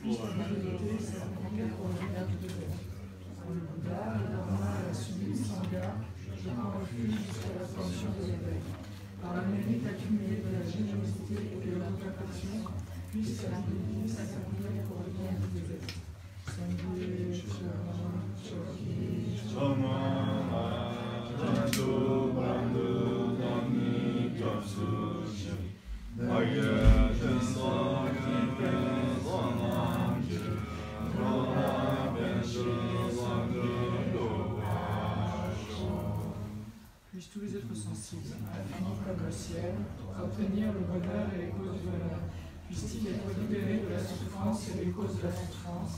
puisse ta vérité s'accomplir au regard de l'heure. Le Bouddha, le Dharma et la sublime Sangha, je prends refuge jusqu'à la portion de l'éveil. Par le mérite accumulé de la générosité et de la contemplation, puisse ta vérité s'accomplir au regard de l'heure. Sangye Chama Choki Chama Randu Brandu Dami Kyapsu Agye Tensa Kipe Zanam Jir Rona Benshir Zangre Lovasho. Puissent tous les êtres sensibles, infinis comme le ciel, obtenir le bonheur et les causes du bonheur. Puissent-ils être libérés de la souffrance et des causes de la souffrance.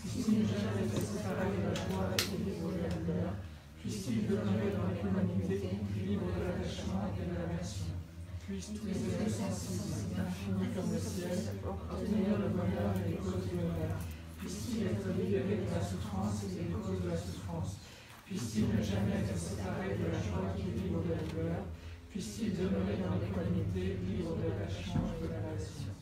Puisse-t-il jamais être séparé de la joie et libre de la douleur. Puisse-t-il demeurer dans l'équanimité, libre de l'attachement et de l'aversion. Puissent tous les êtres sensibles, infinis comme le ciel, obtenir le bonheur et les causes du bonheur. Puisse-t-il être libéré de la souffrance et des causes de la souffrance. Puisse-t-il ne jamais être séparé de la joie qui est libre de la douleur. Puisse-t-il demeurer dans l'équanimité, libre de l'attachement et de l'aversion.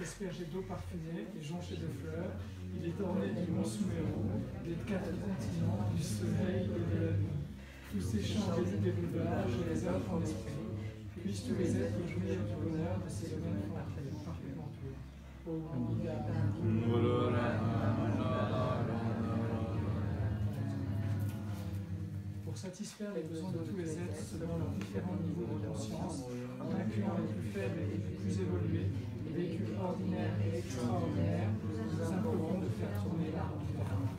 Aspergé d'eau parfumée et jonché de fleurs, il est orné du mont Sumeru, des 4 continents, du soleil et de la nuit. Tous ces champs résident des Bouddhas, je les offre en esprit. Puissent tous les êtres jouir du bonheur de ces domaines parfaitement purs. Pour satisfaire les besoins de tous les êtres selon leurs différents niveaux de conscience, en incluant les plus faibles et les plus évolués, les véhicules ordinaires et extraordinaires, nous implorons de faire tourner la roue du Dharma.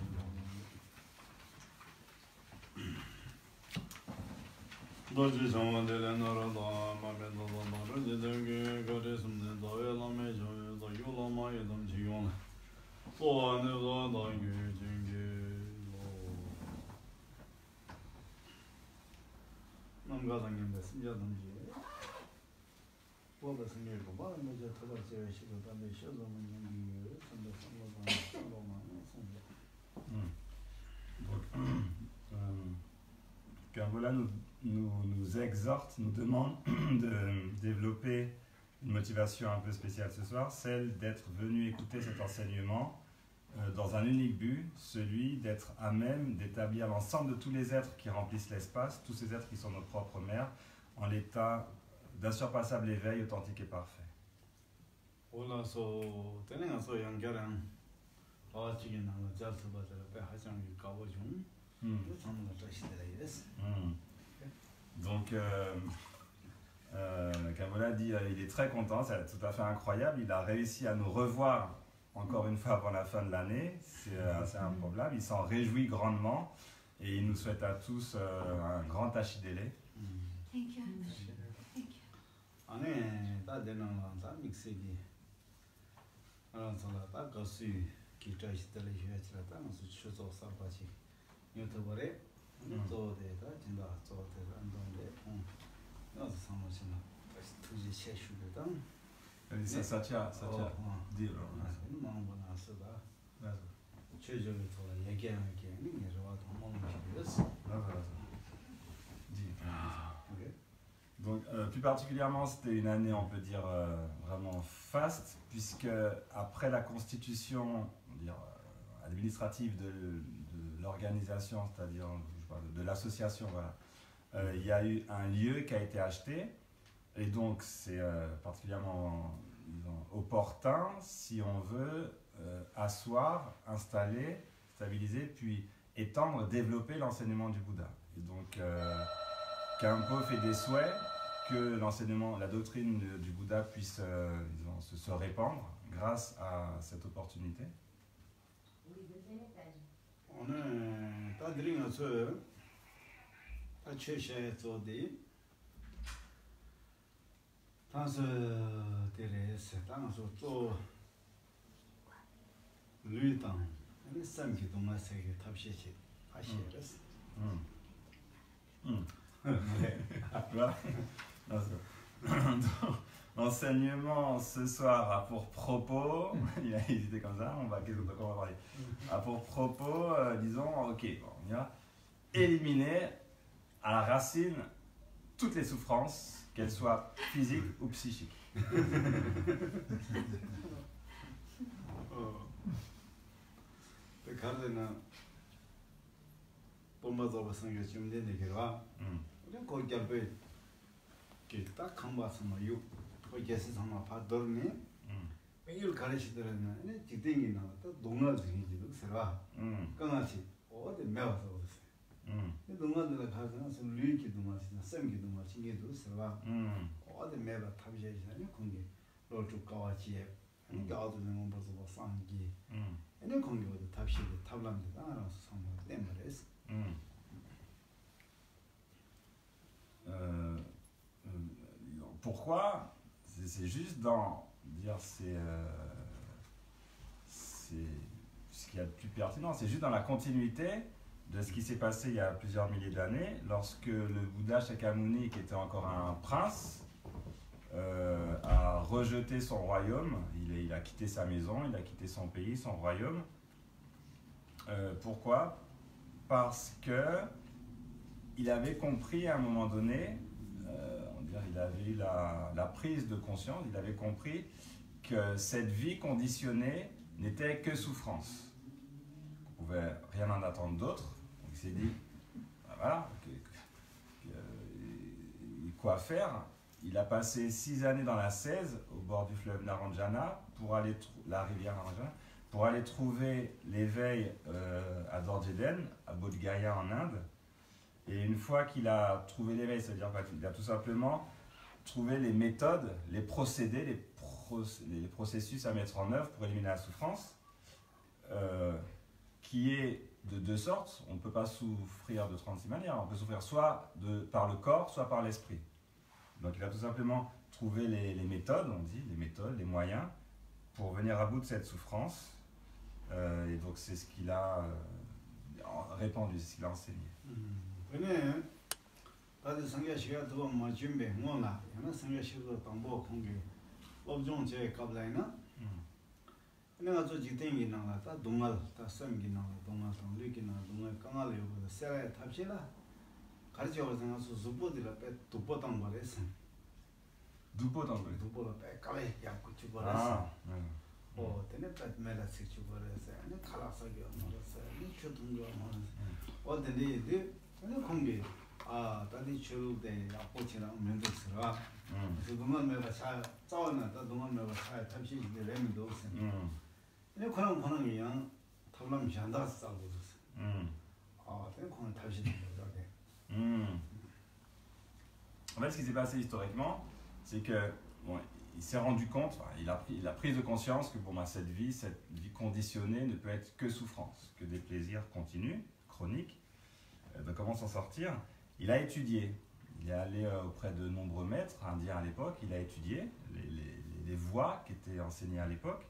Gambola nous exhorte, nous demande de développer une motivation un peu spéciale ce soir, celle d'être venu écouter cet enseignement dans un unique but, celui d'être à même d'établir l'ensemble de tous les êtres qui remplissent l'espace, tous ces êtres qui sont nos propres mères, en l'état d'insurpassable éveil authentique et parfait. Donc, Gambola dit il est très content, c'est tout à fait incroyable, il a réussi à nous revoir encore une fois avant la fin de l'année, c'est assez improbable, il s'en réjouit grandement et il nous souhaite à tous un grand Tachidélé. Thank you. Satya, donc, plus particulièrement, c'était une année, on peut dire, vraiment faste, puisque après la constitution, on va dire, administrative de l'organisation, c'est-à-dire de l'association, voilà, il y a eu un lieu qui a été acheté, et donc c'est particulièrement opportun si on veut asseoir, installer, stabiliser, puis étendre, développer l'enseignement du Bouddha. Et donc, Khenpo fait des souhaits que l'enseignement, la doctrine du Bouddha puisse se répandre grâce à cette opportunité. L'enseignement ce soir a pour propos, il a hésité comme ça, on va parler. A pour propos, disons, ok, on y va, éliminer à la racine toutes les souffrances, qu'elles soient physiques ou psychiques. Pourquoi? C'est juste dans dire c'est ce qu'il y a de plus pertinent, c'est juste dans la continuité de ce qui s'est passé il y a plusieurs milliers d'années, lorsque le Bouddha Shakyamuni, qui était encore un prince, a rejeté son royaume, il a quitté sa maison, il a quitté son pays, son royaume. Pourquoi? Parce que il avait compris à un moment donné, il avait eu la prise de conscience, il avait compris que cette vie conditionnée n'était que souffrance. On ne pouvait rien en attendre d'autre. Donc il s'est dit, voilà, quoi faire? Il a passé 6 années dans la 16, au bord du fleuve Naranjana, la rivière Naranjana, pour aller trouver l'éveil à Dorjeden, à Bodh Gaya en Inde. Et une fois qu'il a trouvé l'éveil, c'est-à-dire qu'il a tout simplement trouvé les méthodes, les procédés, les processus à mettre en œuvre pour éliminer la souffrance, qui est de deux sortes. On ne peut pas souffrir de 36 manières. On peut souffrir soit par le corps, soit par l'esprit. Donc il a tout simplement trouvé les méthodes, on dit, les méthodes, les moyens, pour venir à bout de cette souffrance. Et donc c'est ce qu'il a répandu, c'est ce qu'il a enseigné. 그네 다들 성경시가 더 준비 뭐나 yana 성경시도 담보 공개 업종 제 갑라이나 내가 저 지탱이 나가 다 동알 다 섬기 나가 동알 동리기 나가 동알 강알 요거 세라에 탑시라 가르쳐 생각서 수보들라 빼 두보당 거랬어 두보당 거래. 두보라 빼 까베 약고 주버렸어. 되네 빼 메라스 주버렸어. 아니 칼라서기 뭐랬어. 이 초등거 뭐 어디니 근데 공개 다들 주로대 아포치랑 면도스라 그래서 동안 매가 잘 싸우는 다 동안 매가 잘 탑시 이제 레미도 없어. 근데 그런 이양 탑람 잔다 싸고 있었어. 되네 그런 탑시 되게. En fait, ce qui s'est passé historiquement, c'est que bon, il s'est rendu compte, enfin, il a pris de conscience que bon, cette vie conditionnée ne peut être que souffrance, que des plaisirs continus, chroniques. Comment s'en sortir? Il a étudié, il est allé auprès de nombreux maîtres indiens à l'époque, il a étudié les voies qui étaient enseignées à l'époque.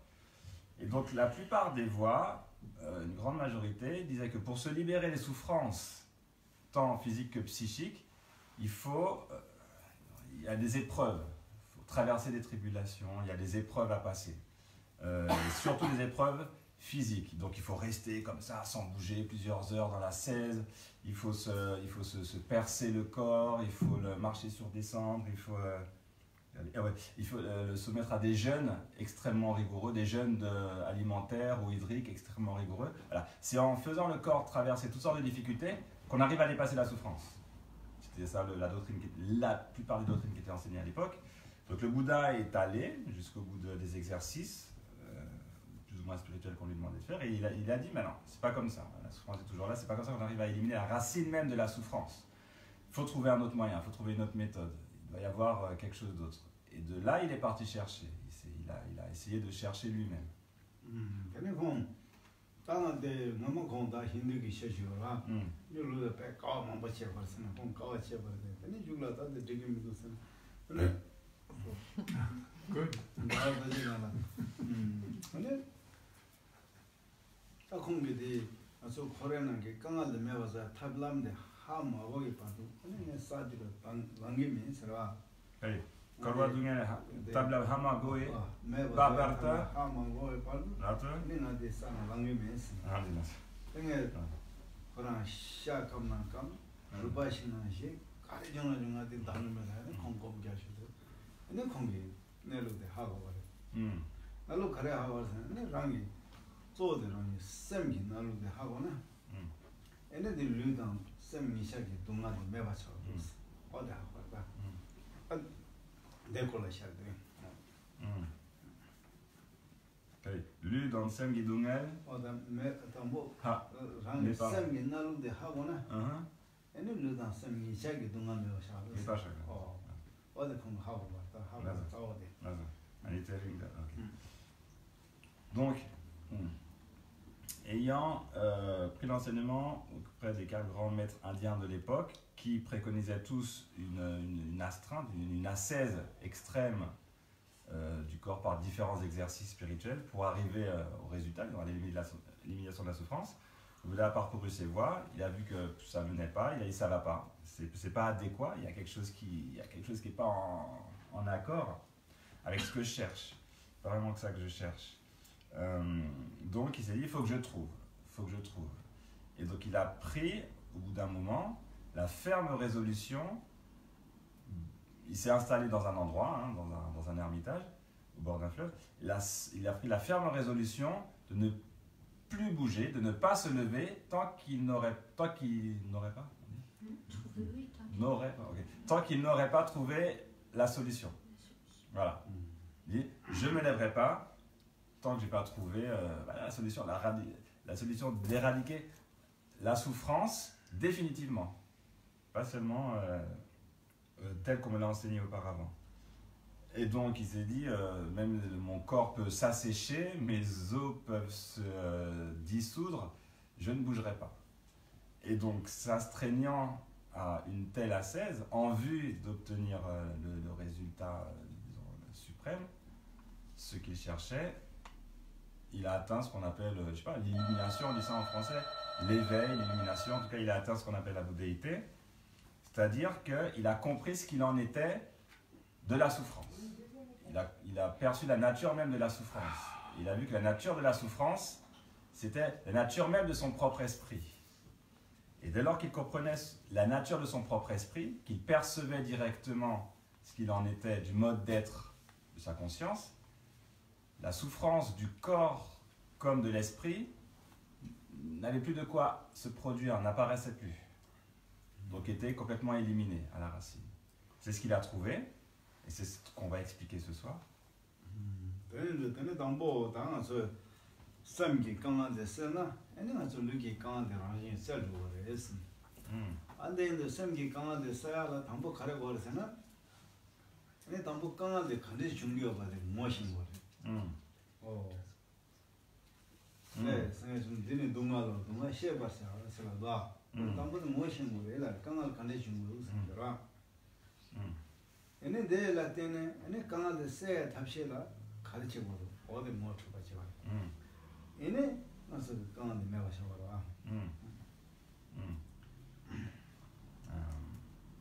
Et donc la plupart des voies, une grande majorité, disaient que pour se libérer des souffrances, tant physiques que psychiques, il y a des épreuves, il faut traverser des tribulations, il y a des épreuves à passer, surtout des épreuves physiques. Donc il faut rester comme ça, sans bouger, plusieurs heures dans la 16, il faut se percer le corps, il faut marcher sur des cendres, il faut le soumettre à des jeûnes extrêmement rigoureux, des jeûnes alimentaires ou hydriques extrêmement rigoureux. Voilà. C'est en faisant le corps traverser toutes sortes de difficultés qu'on arrive à dépasser la souffrance. C'était ça la plupart des doctrines qui étaient enseignées à l'époque. Donc le Bouddha est allé jusqu'au bout des exercices, plus ou moins spirituels qu'on lui demandait de faire, et il a dit, mais non, c'est pas comme ça, la souffrance est toujours là, c'est pas comme ça qu'on arrive à éliminer la racine même de la souffrance. Il faut trouver un autre moyen, il faut trouver une autre méthode, il doit y avoir quelque chose d'autre. Et de là, il est parti chercher, il a essayé de chercher lui-même. 땅한테 너무 건다 힘들기 싫어라. 이걸로 배 까만 버쳐 버렸으나 공 까와쳐 버렸네. 근데 죽라다 되게 믿었어. 그래. 굿. 나도 되잖아. 근데 딱 공기디 아주 코레는 게 강한데 매워서 탑람데 하마고기 봐도 근데 사디로 방기면서 에이. Korwadunge tabla hamagoe babarta hamagoe palu later nina de sana langi mes andinas enge kora sha kamna kam rubashina shi kare jona jona de danme da konkom gyashude ene kongi nelu de hago bare nalu kare hago ne rangi zode rangi semgi nalu de hago na ene de ludan semgi shaki dunga de meba chaw oda hago ba Lu dans Semgi Dungel. Semgi nalu de hagona. Ene lu dans Semgi shagi dunga me shalo. C'est pas chacun. Oda comme hago ba, hago tawde. Donc, ayant pris l'enseignement auprès des 4 grands maîtres indiens de l'époque, qui préconisaient tous une astreinte, une ascèse extrême du corps par différents exercices spirituels pour arriver au résultat, à l'élimination de la souffrance. Le Bouddha a parcouru ses voies, il a vu que ça ne venait pas, il a dit ça ne va pas, c'est pas adéquat, il y a quelque chose qui n'est pas en accord avec ce que je cherche. C'est pas vraiment que ça que je cherche. Donc il s'est dit, il faut que je trouve. Et donc il a pris, au bout d'un moment, la ferme résolution, il s'est installé dans un endroit, dans un ermitage, au bord d'un fleuve, il a pris la ferme résolution de ne plus bouger, de ne pas se lever tant qu'il n'aurait pas trouvé la solution. Voilà. Il dit, je ne me lèverai pas tant que je n'ai pas trouvé la solution, la solution d'éradiquer la souffrance définitivement. Pas seulement tel qu'on me l'a enseigné auparavant. Et donc il s'est dit, même mon corps peut s'assécher, mes os peuvent se dissoudre, je ne bougerai pas. Et donc s'astreignant à une telle ascèse, en vue d'obtenir le résultat suprême, ce qu'il cherchait, il a atteint ce qu'on appelle, je sais pas, l'illumination, on dit ça en français, l'éveil, l'illumination, en tout cas il a atteint ce qu'on appelle la bouddhéité, c'est-à-dire qu'il a compris ce qu'il en était de la souffrance. Il a perçu la nature même de la souffrance. Il a vu que la nature de la souffrance, c'était la nature même de son propre esprit. Et dès lors qu'il comprenait la nature de son propre esprit, qu'il percevait directement ce qu'il en était du mode d'être de sa conscience, la souffrance du corps comme de l'esprit n'avait plus de quoi se produire, n'apparaissait plus. Donc était complètement éliminé à la racine. C'est ce qu'il a trouvé, et c'est ce qu'on va expliquer ce soir.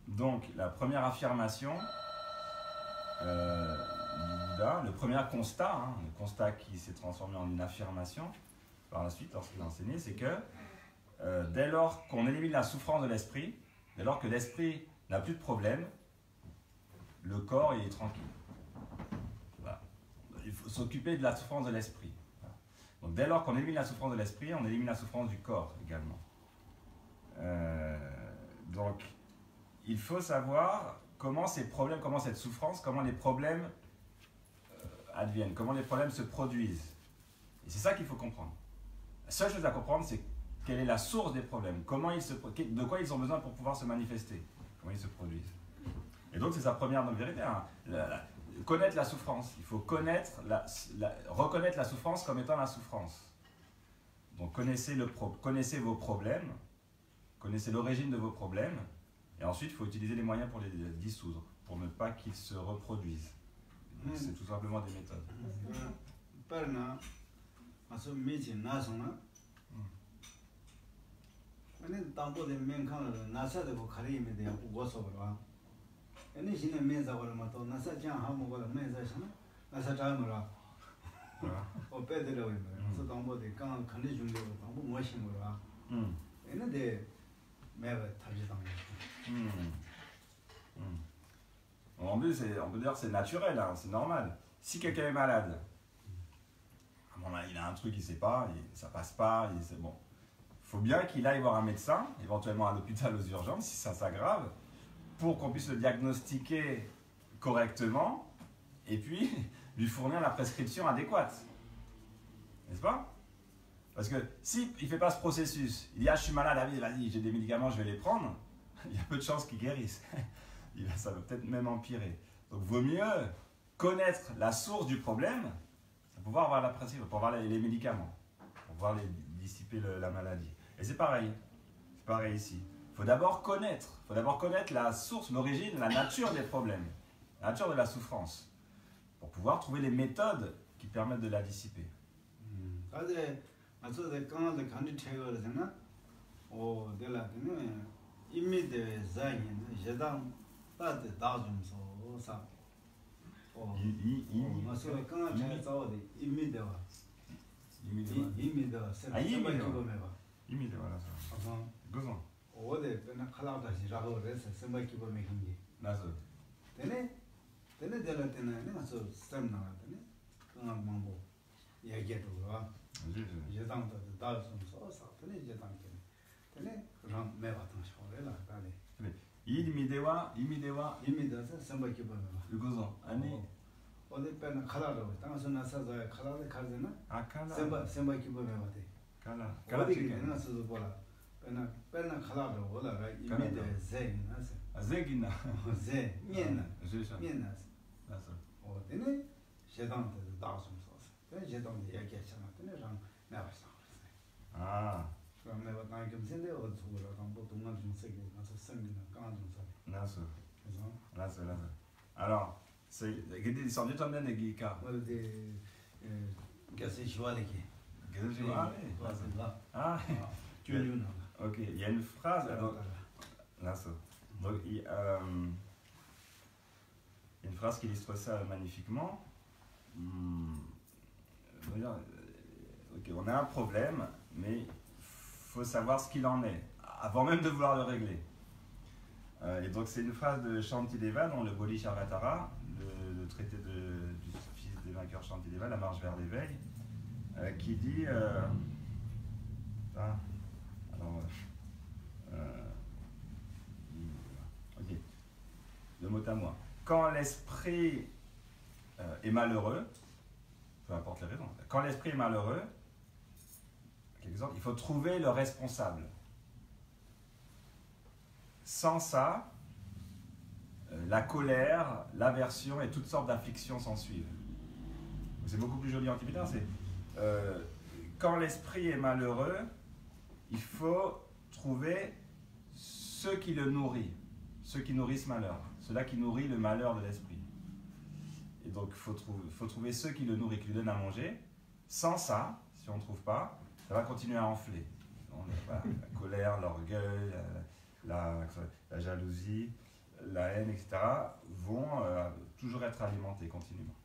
Donc, la première affirmation du Bouddha, le premier constat, le constat qui s'est transformé en une affirmation par la suite lorsqu'il a enseigné, c'est que dès lors qu'on élimine la souffrance de l'esprit, dès lors que l'esprit n'a plus de problème, le corps il est tranquille. Voilà. Il faut s'occuper de la souffrance de l'esprit. Voilà. Donc dès lors qu'on élimine la souffrance de l'esprit, on élimine la souffrance du corps également. Donc il faut savoir comment ces problèmes, comment cette souffrance, comment les problèmes adviennent, comment les problèmes se produisent. Et c'est ça qu'il faut comprendre. La seule chose à comprendre, c'est quelle est la source des problèmes, de quoi ils ont besoin pour pouvoir se manifester, comment ils se produisent. Et donc c'est sa première vérité, connaître la souffrance. Il faut reconnaître la souffrance comme étant la souffrance. Donc connaissez vos problèmes, connaissez l'origine de vos problèmes, et ensuite il faut utiliser les moyens pour les dissoudre, pour ne pas qu'ils se reproduisent. Donc, c'est tout simplement des méthodes. En plus, on peut dire que c'est naturel, c'est normal. Si quelqu'un est malade, il a un truc, il ne sait pas, ça passe pas, c'est bon. Il faut bien qu'il aille voir un médecin, éventuellement à l'hôpital aux urgences, si ça s'aggrave, pour qu'on puisse le diagnostiquer correctement et puis lui fournir la prescription adéquate. N'est-ce pas? Parce que s'il ne fait pas ce processus, il dit « Ah, je suis malade, vas-y, j'ai des médicaments, je vais les prendre », il y a peu de chances qu'il guérisse. Ça va peut-être même empirer. Donc, vaut mieux connaître la source du problème pour pouvoir avoir la prescription, pour avoir les médicaments, pour pouvoir dissiper la maladie. Et c'est pareil ici. Il faut d'abord connaître la source, l'origine, la nature des problèmes, la nature de la souffrance, pour pouvoir trouver les méthodes qui permettent de la dissiper. Alors, c'est des Ah, ok, il y a une phrase. Là, ça. Donc, il y a une phrase qui illustre ça magnifiquement. Ok, on a un problème, mais il faut savoir ce qu'il en est, avant même de vouloir le régler. Et donc c'est une phrase de Shantideva dans le Bodhisattva, le traité du fils des vainqueurs Shantideva, la marche vers l'éveil, qui dit... ok, le mot à moi. Quand l'esprit est malheureux, peu importe les raisons, quand l'esprit est malheureux, il faut trouver le responsable. Sans ça, la colère, l'aversion et toutes sortes d'afflictions s'en suivent. C'est beaucoup plus joli en tibétain, c'est quand l'esprit est malheureux, il faut trouver ceux qui le nourrissent, ceux qui nourrissent malheur, ceux-là qui nourrit le malheur de l'esprit. Et donc il faut trouver ceux qui le nourrissent, qui lui donnent à manger. Sans ça, si on ne trouve pas, ça va continuer à enfler. Donc, voilà, la colère, l'orgueil, la jalousie, la haine, etc. vont toujours être alimentés continuellement.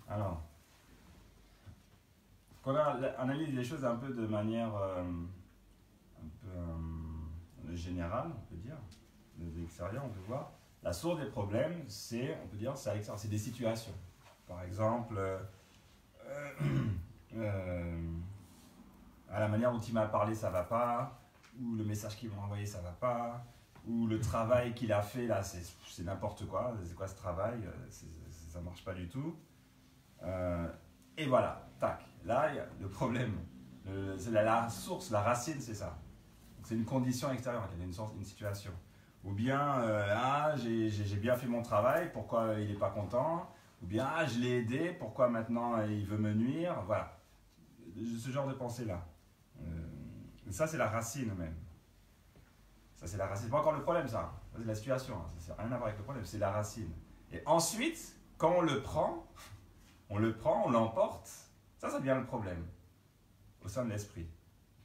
Alors, on analyse les choses un peu de manière générale, on peut dire, de l'extérieur, on peut voir. La source des problèmes, c'est, on peut dire, c'est des situations. Par exemple, à la manière dont il m'a parlé, ça va pas, ou le message qu'il m'a envoyé, ça va pas, ou le travail qu'il a fait, là, c'est n'importe quoi, c'est quoi ce travail, ça marche pas du tout. Et voilà, tac, là, le problème, c'est la source, la racine, c'est ça. C'est une condition extérieure, une situation. Ou bien, j'ai bien fait mon travail, pourquoi il n'est pas content? Ou bien, je l'ai aidé, pourquoi maintenant il veut me nuire? Voilà, ce genre de pensée-là. Ça, c'est la racine même. Ça, c'est la racine. C'est pas encore le problème, ça. C'est la situation. Ça n'a rien à voir avec le problème, c'est la racine. Et ensuite, quand on le prend, on l'emporte, ça devient le problème au sein de l'esprit.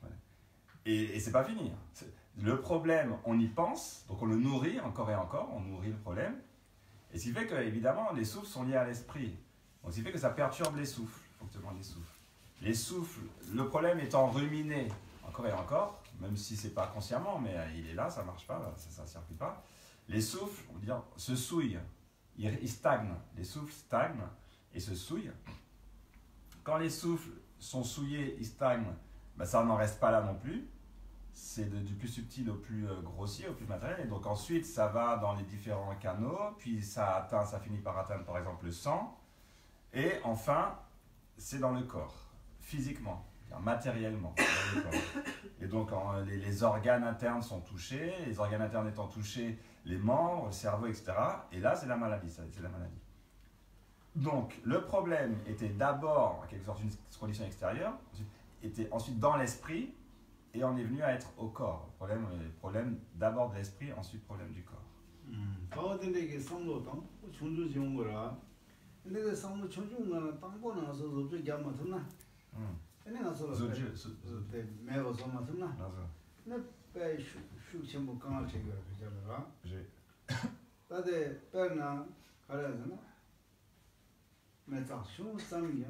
Voilà. Et c'est pas fini. Le problème, on y pense, donc on le nourrit encore et encore, on nourrit le problème. Et ce qui fait que, évidemment, les souffles sont liés à l'esprit. Donc, ce qui fait que ça perturbe les souffles, le fonctionnement des souffles. Les souffles, le problème étant ruminé encore et encore, même si c'est pas consciemment, mais il est là, ça marche pas, ça ne circule pas. Les souffles, on va dire, se souillent, ils stagnent. Les souffles stagnent et se souillent. Quand les souffles sont souillés, ils stagnent, ben ça n'en reste pas là non plus. C'est du plus subtil au plus grossier, au plus matériel. Et donc ensuite, ça va dans les différents canaux, puis ça finit par atteindre par exemple le sang. Et enfin, c'est dans le corps, physiquement, matériellement. Dans le corps. Et donc les organes internes sont touchés, les organes internes étant touchés, les membres, le cerveau, etc. Et là, c'est la maladie, c'est la maladie. Donc, le problème était d'abord, en quelque sorte, une condition extérieure, était ensuite dans l'esprit, et on est venu à être au corps. Problème d'abord de l'esprit, ensuite problème du corps. 배 슈침부 강을 제거를 그잖아. J'ai. 다들 배나 가려잖아. 매자 슈 삼이야.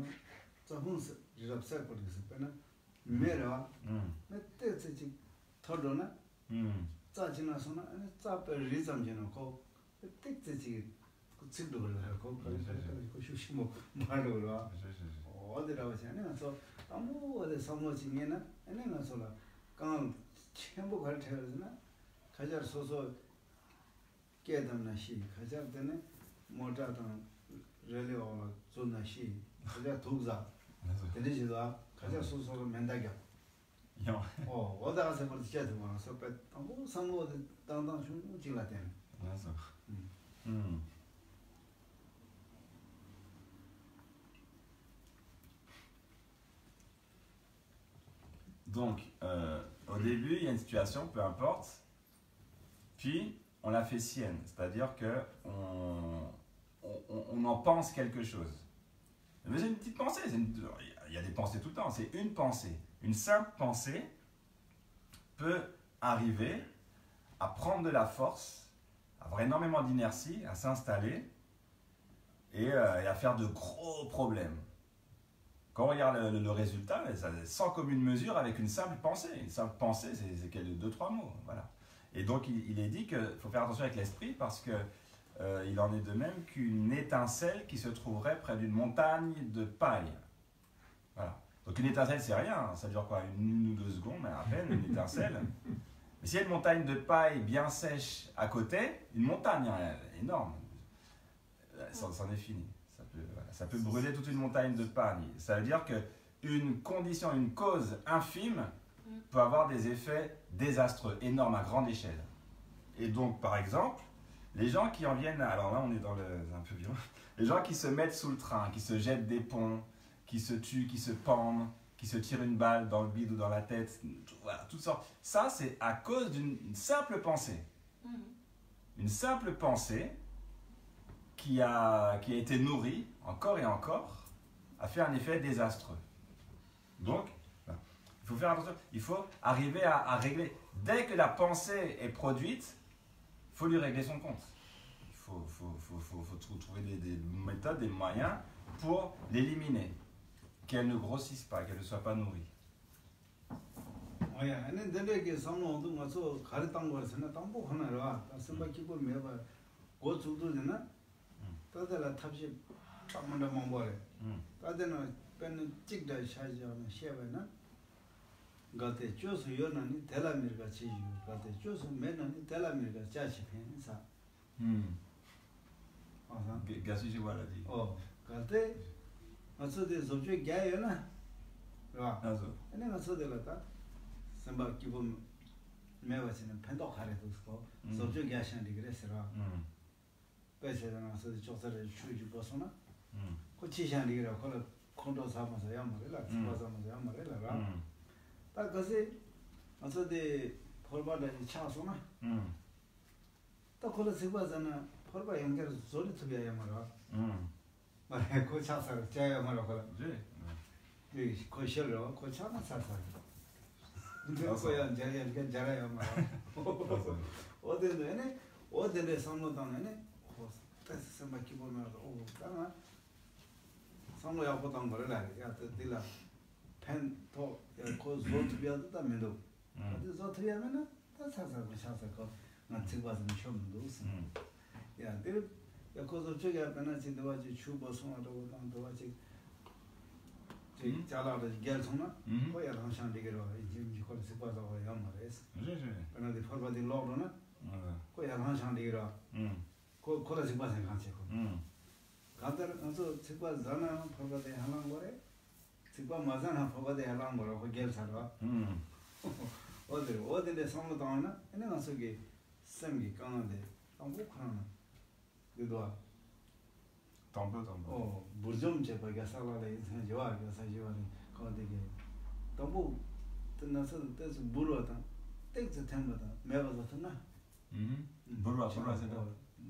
자훈스 지랍살 거리스 배나 메라. 매때 지지 털로나. 짜지나서나 짜배 리zam지는 거 택지지 그 집도를 하고 그 슈침부 말로 와. 어디라고 하잖아요. 그래서 아무 어디 선로지면은 애네가서라 강 첨부 갈 때는 가자 소소 깨담나 시 가자 때는 모자던 relio 존나 시 가자 독자 되지도 가자 소소로 맨다겨 어디 가서 뭐 지야도 뭐 서배 아무 선로 당당 좀 지라 되는 맞아. Donc, au début, il y a une situation, peu importe, puis on la fait sienne, c'est-à-dire qu'on en pense quelque chose. Mais c'est une petite pensée, il y a des pensées tout le temps, c'est une pensée. Une simple pensée peut arriver à prendre de la force, à avoir énormément d'inertie, à s'installer et à faire de gros problèmes. Quand on regarde le résultat, ça, sans commune mesure avec une simple pensée. Une simple pensée, c'est 2-3 mots. Voilà. Et donc, il est dit qu'il faut faire attention avec l'esprit parce qu'il en est de même qu'une étincelle qui se trouverait près d'une montagne de paille. Voilà. Donc, une étincelle, c'est rien. Ça dure quoi, une ou 2 secondes, mais à peine, une étincelle. Mais s'il y a une montagne de paille bien sèche à côté, une montagne énorme, c'en est fini. Ça peut brûler toute une montagne de paille. Ça veut dire qu'une condition, une cause infime peut avoir des effets désastreux, énormes, à grande échelle. Et donc, par exemple, les gens qui en viennent, alors là on est dans un peu violent, les gens qui se mettent sous le train, qui se jettent des ponts, qui se tuent, qui se pendent, qui se tirent une balle dans le bide ou dans la tête, voilà, toutes sortes. Ça, c'est à cause d'une simple pensée. Une simple pensée qui a été nourrie encore et encore, a fait un effet désastreux. Donc, il faut faire attention, il faut arriver à régler. Dès que la pensée est produite, il faut lui régler son compte. Il faut trouver des méthodes, des moyens pour l'éliminer, qu'elle ne grossisse pas, qu'elle ne soit pas nourrie. 다들 탑시 참문다 몽보래. 다들은 pen 찍다 샤이자는 셰베나. 가테 조스 요나니 텔라미르가 치유. 가테 조스 메나니 텔라미르가 자치 펜사. Gassi voilà dit. 가테 어서데 접제 가요나. 봐. 맞아. 내가 어서데라다. 선바 기본 매워지는 펜도 가래도 있고. 접제 가시는 그랬어라. 배세잖아. 그래서 조사를 추지 벗어나. 그 지시한이라 그걸 컨트롤 삼아서 야말이라. 삼아서 야말이라. 딱 그것이 어서데 폴바다니 차서나. 딱 그걸 세바잖아. 폴바 연결 소리 듣게 야말아. 말해 그 차서 자야 말아 그래. 네. 그 실로 그 차나 차서. 근데 거야 자야 자라야 말아. 어디는 어디에 선로당에네 그래서 막기 보면 그러나 선로야 보던 거를 야 들라 펜토 그 조트비야다 면도 그 조트비야면은 다 사사고 샤사고 나 찍어서 처음도 있어 야 들 야코도 저기 앞에나 진도와지 추보 송하고 당도와지 제 잘라도 결송나 거야 항상 되게로 지금 거기 스파서 야마레스 그런데 퍼버디 로로나 거야 항상 되게로 거기다 지금 봐서 같이 간다를 가서 지금 자나 퍼버디 하는 거래 지금 맞아나 퍼버디 하는 거라 그 결사로 어디에 상도 당하나 내가 저기 쌤이 강한데 아무 그러나 그도 tambo burjum che pa ga sala le san jiwa ga sa jiwa ni ko de ge tambo tnaso tes buru ta tek ze thamba ta me ba za thna buru se da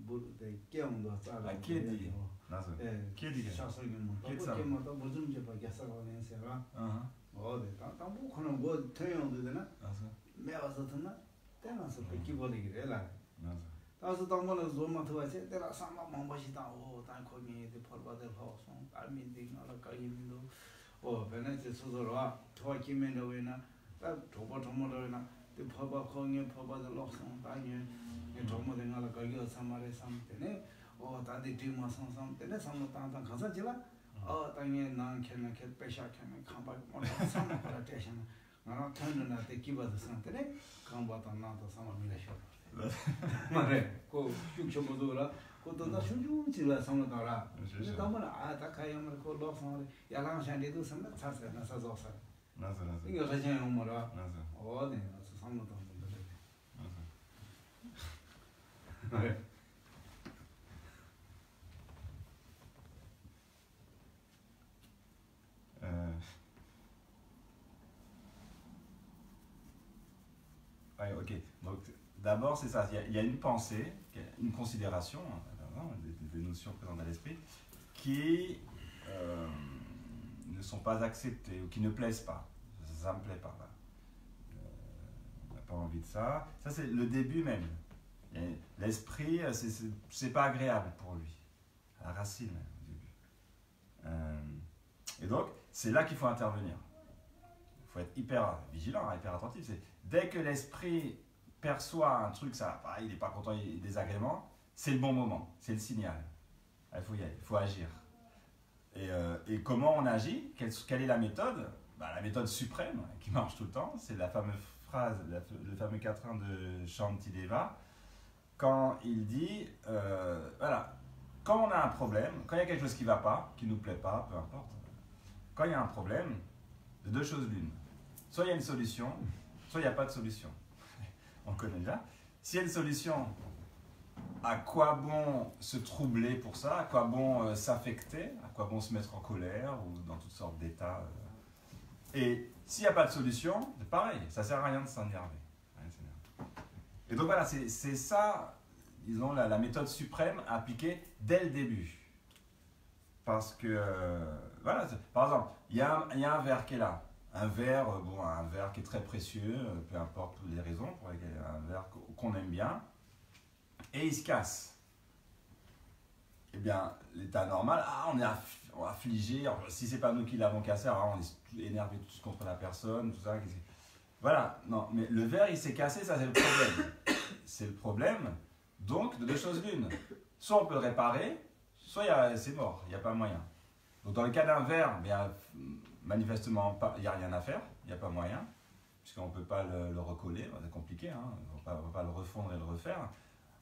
buru de kyam do sa la kedi naso kedi sha so ge mo ke mo ta burjum che pa ga sala le se ra de tambo khona go thayong de na mais à ce temps-là, tellement ça fait qui va les là. 맞아. Dans ce temps-là, le jour où tu vas c'est de la sang ma maman si dans oh dans quoi ni de pour pas de façon, parmi des dans la caille mindo, oh ben c'est ce soir, toi qui m'en donne na, là trop pas na, de pour pas quoi ni pour pas de façon, dans ni trop pas dans la caille ça marre ça me oh dans des deux mois sans ça me tente dans casa là, oh dans ni non quel péché quel campa, on ça me para tâche na. Alors, quand on a été qui va de santé, quand on va t'en entendre, ça m'a mis la chute. Marre, ko shuk modura, ko to na shuju chila samna dara. Ne tamara a ta kaya mar ko lo samre, ya lang shan de do samna cha sa na sa zo sa. 맞아. Inga ga jan yong mara. 맞아. O ne na sa samna to mo de. 맞아. Marre. Ouais, ok. Donc, d'abord, c'est ça. Il y a une pensée, une considération, des notions présentes à l'esprit, qui ne sont pas acceptées ou qui ne plaisent pas. Ça ne me plaît pas. Voilà. On n'a pas envie de ça. Ça, c'est le début même. L'esprit, c'est pas agréable pour lui. À la racine, au début. Et donc, c'est là qu'il faut intervenir. Il faut être hyper vigilant, hyper attentif. Dès que l'esprit perçoit un truc, ça, il n'est pas content, il est désagrément, c'est le bon moment, c'est le signal. Il faut y aller, il faut agir. Et comment on agit? Quelle est la méthode? La méthode suprême, qui marche tout le temps, c'est la fameuse phrase, le fameux quatrain de Shantideva, quand il dit, voilà, quand on a un problème, quand il y a quelque chose qui ne va pas, qui ne nous plaît pas, peu importe, quand il y a un problème, de deux choses l'une. Soit il y a une solution, soit il n'y a pas de solution. On connaît déjà. S'il y a une solution, à quoi bon se troubler pour ça? À quoi bon s'affecter? À quoi bon se mettre en colère ou dans toutes sortes d'états? Et s'il n'y a pas de solution, c'est pareil, ça ne sert à rien de s'énerver. Et donc voilà, c'est ça, disons, la méthode suprême appliquée dès le début. Parce que, voilà, par exemple, il y a un verre qui est là. Un verre qui est très précieux, peu importe les raisons, pour lesquelles un verre qu'on aime bien, et il se casse. Eh bien, l'état normal, on est affligé, si c'est pas nous qui l'avons cassé, alors on est énervé tous contre la personne, tout ça. Voilà, non, mais le verre il s'est cassé, ça c'est le problème. C'est le problème, donc de deux choses l'une. Soit on peut le réparer, soit c'est mort, il n'y a pas moyen. Donc dans le cas d'un verre, manifestement, il n'y a rien à faire, il n'y a pas moyen, puisqu'on ne peut pas le recoller, c'est compliqué, hein, on ne va pas le refondre et le refaire.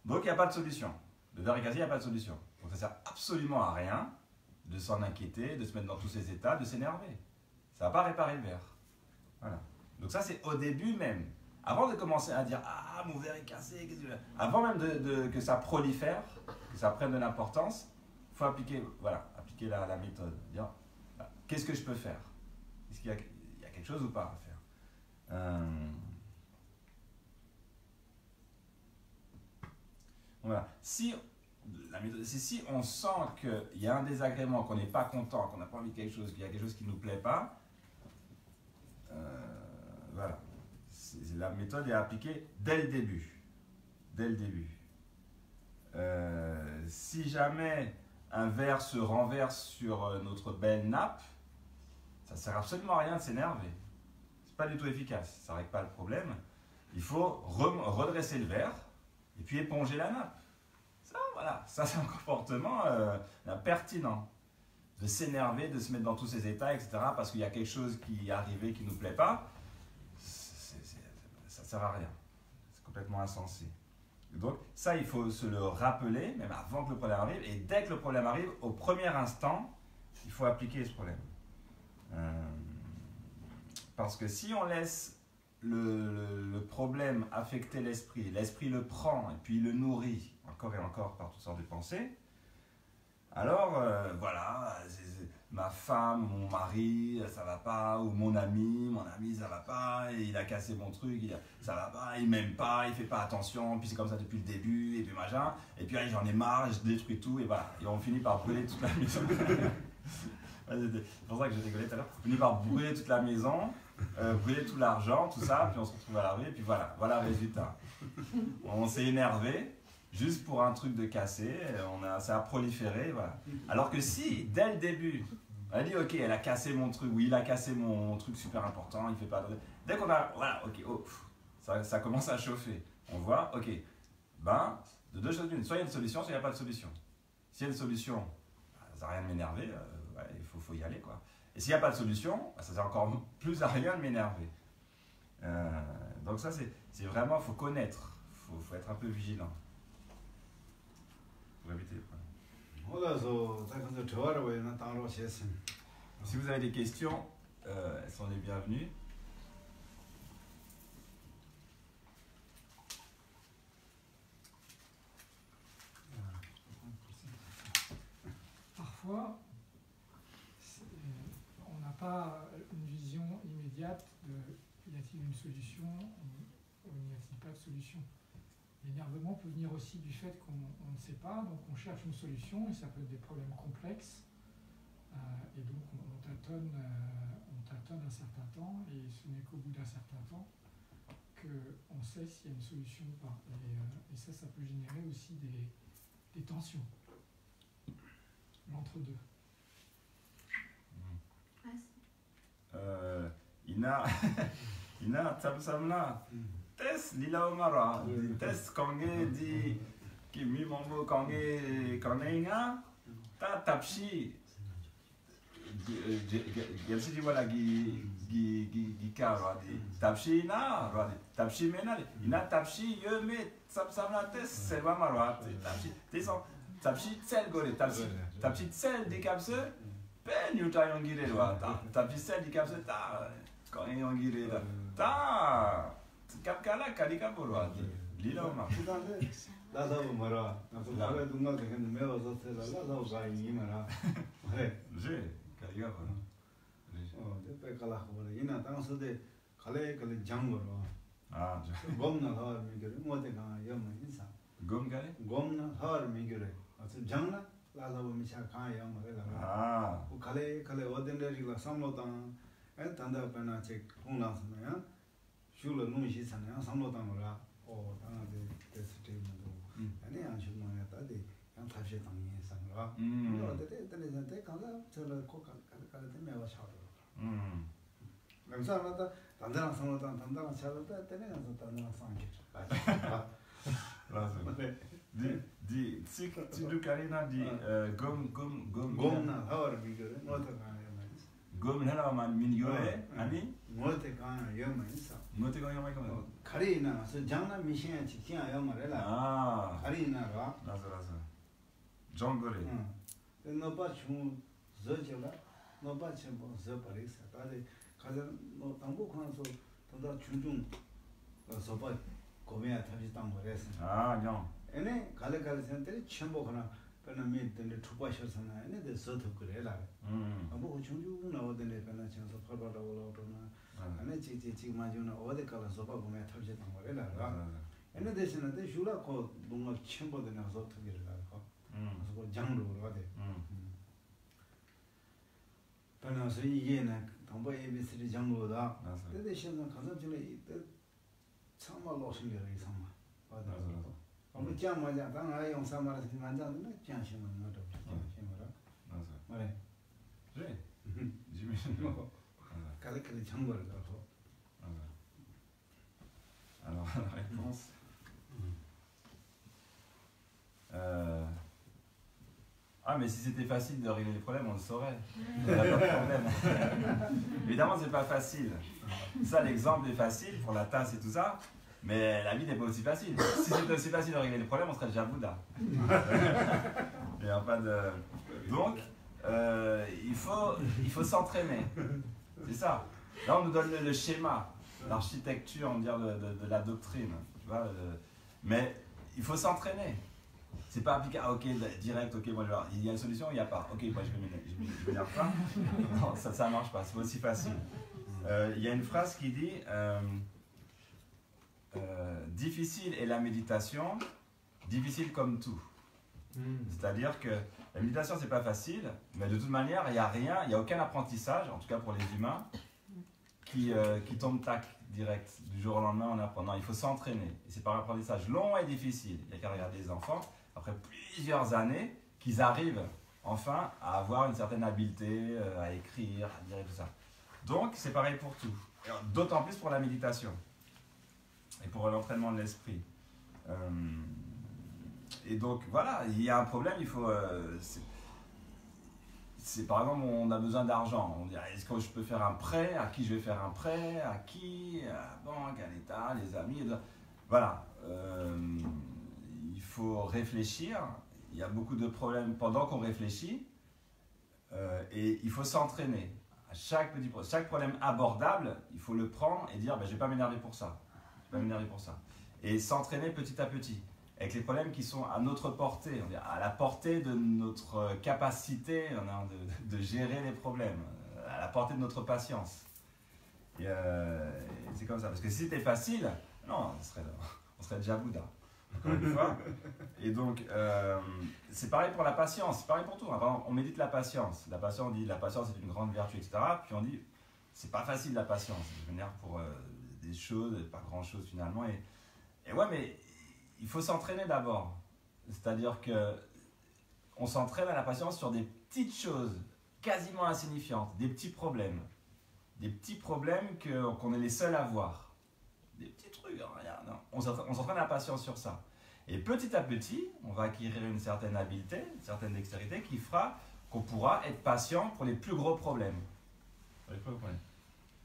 Donc il n'y a pas de solution. Le verre est cassé, il n'y a pas de solution. Donc ça ne sert absolument à rien de s'en inquiéter, de se mettre dans tous ces états, de s'énerver. Ça ne va pas réparer le verre. Voilà. Donc ça c'est au début même. Avant de commencer à dire « Ah, mon verre est cassé », avant même que ça prolifère, que ça prenne de l'importance, il faut appliquer la méthode. Dire « Qu'est-ce que je peux faire ? Est-ce qu'il y a quelque chose ou pas à faire ?» Voilà. Si on sent qu'il y a un désagrément, qu'on n'est pas content, qu'on n'a pas envie de quelque chose, qu'il y a quelque chose qui ne nous plaît pas, voilà. La méthode est appliquée dès le début. Dès le début. Si jamais un verre se renverse sur notre belle nappe, ça ne sert absolument à rien de s'énerver. Ce n'est pas du tout efficace, ça ne règle pas le problème. Il faut redresser le verre et puis éponger la nappe. Ça, voilà, ça c'est un comportement pertinent. De s'énerver, de se mettre dans tous ces états, etc. parce qu'il y a quelque chose qui est arrivé qui ne nous plaît pas, ça ne sert à rien. C'est complètement insensé. Et donc ça, il faut se le rappeler, même avant que le problème arrive. Et dès que le problème arrive, au premier instant, il faut appliquer ce problème. Parce que si on laisse le problème affecter l'esprit, l'esprit le prend et puis il le nourrit encore et encore par toutes sortes de pensées, alors voilà, ma femme, mon mari, ça va pas, ou mon ami, ça va pas, et il a cassé mon truc, ça va pas, il m'aime pas, il fait pas attention, puis c'est comme ça depuis le début, et puis machin, et puis j'en ai marre, je détruis tout, et voilà, et on finit par brûler toute la maison. C'est pour ça que j'ai rigolé tout à l'heure. On finit par brûler toute la maison, brûler tout l'argent, tout ça, puis on se retrouve à la rue, et puis voilà le résultat. On s'est énervé, juste pour un truc de cassé, ça a proliféré, voilà. Alors que si, dès le début, on a dit ok, elle a cassé mon truc, oui, il a cassé mon truc super important, il fait pas de... Dès qu'on a, voilà, ok, oh, ça commence à chauffer. On voit, ok, ben, de deux choses l'une, soit il y a une solution, soit il n'y a pas de solution. S'il y a une solution, ça n'a rien de m'énerver, il faut y aller, quoi. Et s'il n'y a pas de solution, ça sert encore plus à rien de m'énerver. Donc ça, c'est vraiment, il faut connaître, il faut être un peu vigilant. Pour éviter les problèmes. Si vous avez des questions, elles sont les bienvenues. Parfois, on n'a pas une vision immédiate de y a-t-il une solution ou n'y a-t-il pas de solution. L'énervement peut venir aussi du fait qu'on ne sait pas, donc on cherche une solution et ça peut être des problèmes complexes. Et donc on tâtonne un certain temps et ce n'est qu'au bout d'un certain temps qu'on sait s'il y a une solution ou pas. Et ça peut générer aussi des tensions. L'entre-deux. Ina tabsamna tes lila omara tes kange di kimi mambo kange inga ta tapshi gelsi di wala gi kara di tapshi na radi tapshi mena ina tapshi yeme tabsamna tes selva marwa tapshi teson tapshi tsel gore tapshi tsel di kapse pen yuta yongire wa tapshi tsel di kapse ta quand il y a un guiré là, ta, capcala, calica pour voir, lila ou ma. Là ça vous mara, na so là donc on a que me va ça là ça ça y mara. Ouais. J'ai, calica pour. Oh, de pe kala ko le ina tang so de kale jang go. Ah, gom na har mi gere mo de ka yam ma insa. Gom gale? Gom na har mi gere. Also jang na la ça vous mi cha ka yam ma la. Ah. Ko kale oden de la samlo tang tanda pena che honglang sana ya shula nungshi sana ya samlo tang la o tanga de site mo ane yang shu ma ya ta de yang tabshe tang yin sang la no de de ka la chela ko ka de me wa sha de lam sa na ta tanda na samlo tang tanda na cha ta de ne na tanda na sang che Là, di tu du karina di gom na har mi gere mo ta ka gom hela man min yore ani mote ka yama insa mote ka yama ka karina so jangna mission chi kya yama rela karina ra laza jongore no pa chu zo chela no pa chen bo zo parisa ta de kaza no tambo khan so tonda chunjung so pa komea thaji tang bores 냥 ene kale sentere chenbo khana pena me tende thupa shasana ene de so thuk rela abo chunju na odene pena chanso pharba da wala to na ane chi ma ju na ode kala so pa komea thaji tang rela ra ene de sena de shula ko bunga chenbo de na so thuk rela ko so jangro ro de pena so ye na tambo abc jangro da de sena kaza jile 참마 로싱이 이상마 맞아 아무 짱마자 당아 용 삼마를 만장는 짱심은 나도 짱심으로 맞아 말해 그래 지미 calcul 정보를 갖고 맞아 alors la réponse ah mais si c'était facile de régler les problèmes on le saurait il n'y a pas de problème évidemment c'est pas facile ça l'exemple est facile pour la tasse et tout ça mais la vie n'est pas aussi facile si c'était aussi facile de régler les problèmes on serait déjà Bouddha il n'y a pas de donc il faut s'entraîner c'est ça là on nous donne le schéma l'architecture on va dire de la doctrine tu vois mais il faut s'entraîner. C'est pas applicable, ok, direct, ok, moi il y a une solution, il n'y a pas. Ok, moi je m'énerve pas. Non, ça marche pas, c'est pas aussi facile. Il y a une phrase qui dit difficile est la méditation, difficile comme tout. C'est-à-dire que la méditation, c'est pas facile, mais de toute manière, il n'y a rien, il n'y a aucun apprentissage, en tout cas pour les humains, qui tombe tac, direct, du jour au lendemain en apprenant. Il faut s'entraîner. Et c'est par un apprentissage long et difficile. Il n'y a qu'à regarder les enfants, après plusieurs années, qu'ils arrivent enfin à avoir une certaine habileté, à écrire, à dire et tout ça. Donc, c'est pareil pour tout. D'autant plus pour la méditation et pour l'entraînement de l'esprit. Et donc, voilà, il y a un problème, il faut... c'est par exemple, on a besoin d'argent. On dit, est-ce que je peux faire un prêt? À qui je vais faire un prêt? À qui? À la banque, à l'État, les amis. Voilà. Il faut réfléchir. Il y a beaucoup de problèmes pendant qu'on réfléchit. Et il faut s'entraîner. À chaque problème abordable, il faut le prendre et dire, je ne vais pas m'énerver pour ça. Je vais pas m'énerver pour ça. Et s'entraîner petit à petit. Avec les problèmes qui sont à notre portée, à la portée de notre capacité de gérer les problèmes, à la portée de notre patience. Et c'est comme ça. Parce que si c'était facile, non, on serait déjà Bouddha, encore une fois. Et donc, c'est pareil pour la patience, c'est pareil pour tout. Par exemple, on médite la patience. La patience, on dit la patience est une grande vertu, etc. Puis on dit, c'est pas facile la patience. Je m'énerve pour des choses, pas grand chose finalement. Et ouais, mais il faut s'entraîner d'abord. C'est-à-dire qu'on s'entraîne à la patience sur des petites choses quasiment insignifiantes, des petits problèmes. Des petits problèmes qu'on est les seuls à voir. Des petits trucs, rien. Non. On s'entraîne à la patience sur ça. Et petit à petit, on va acquérir une certaine habileté, une certaine dextérité qui fera qu'on pourra être patient pour les plus gros problèmes.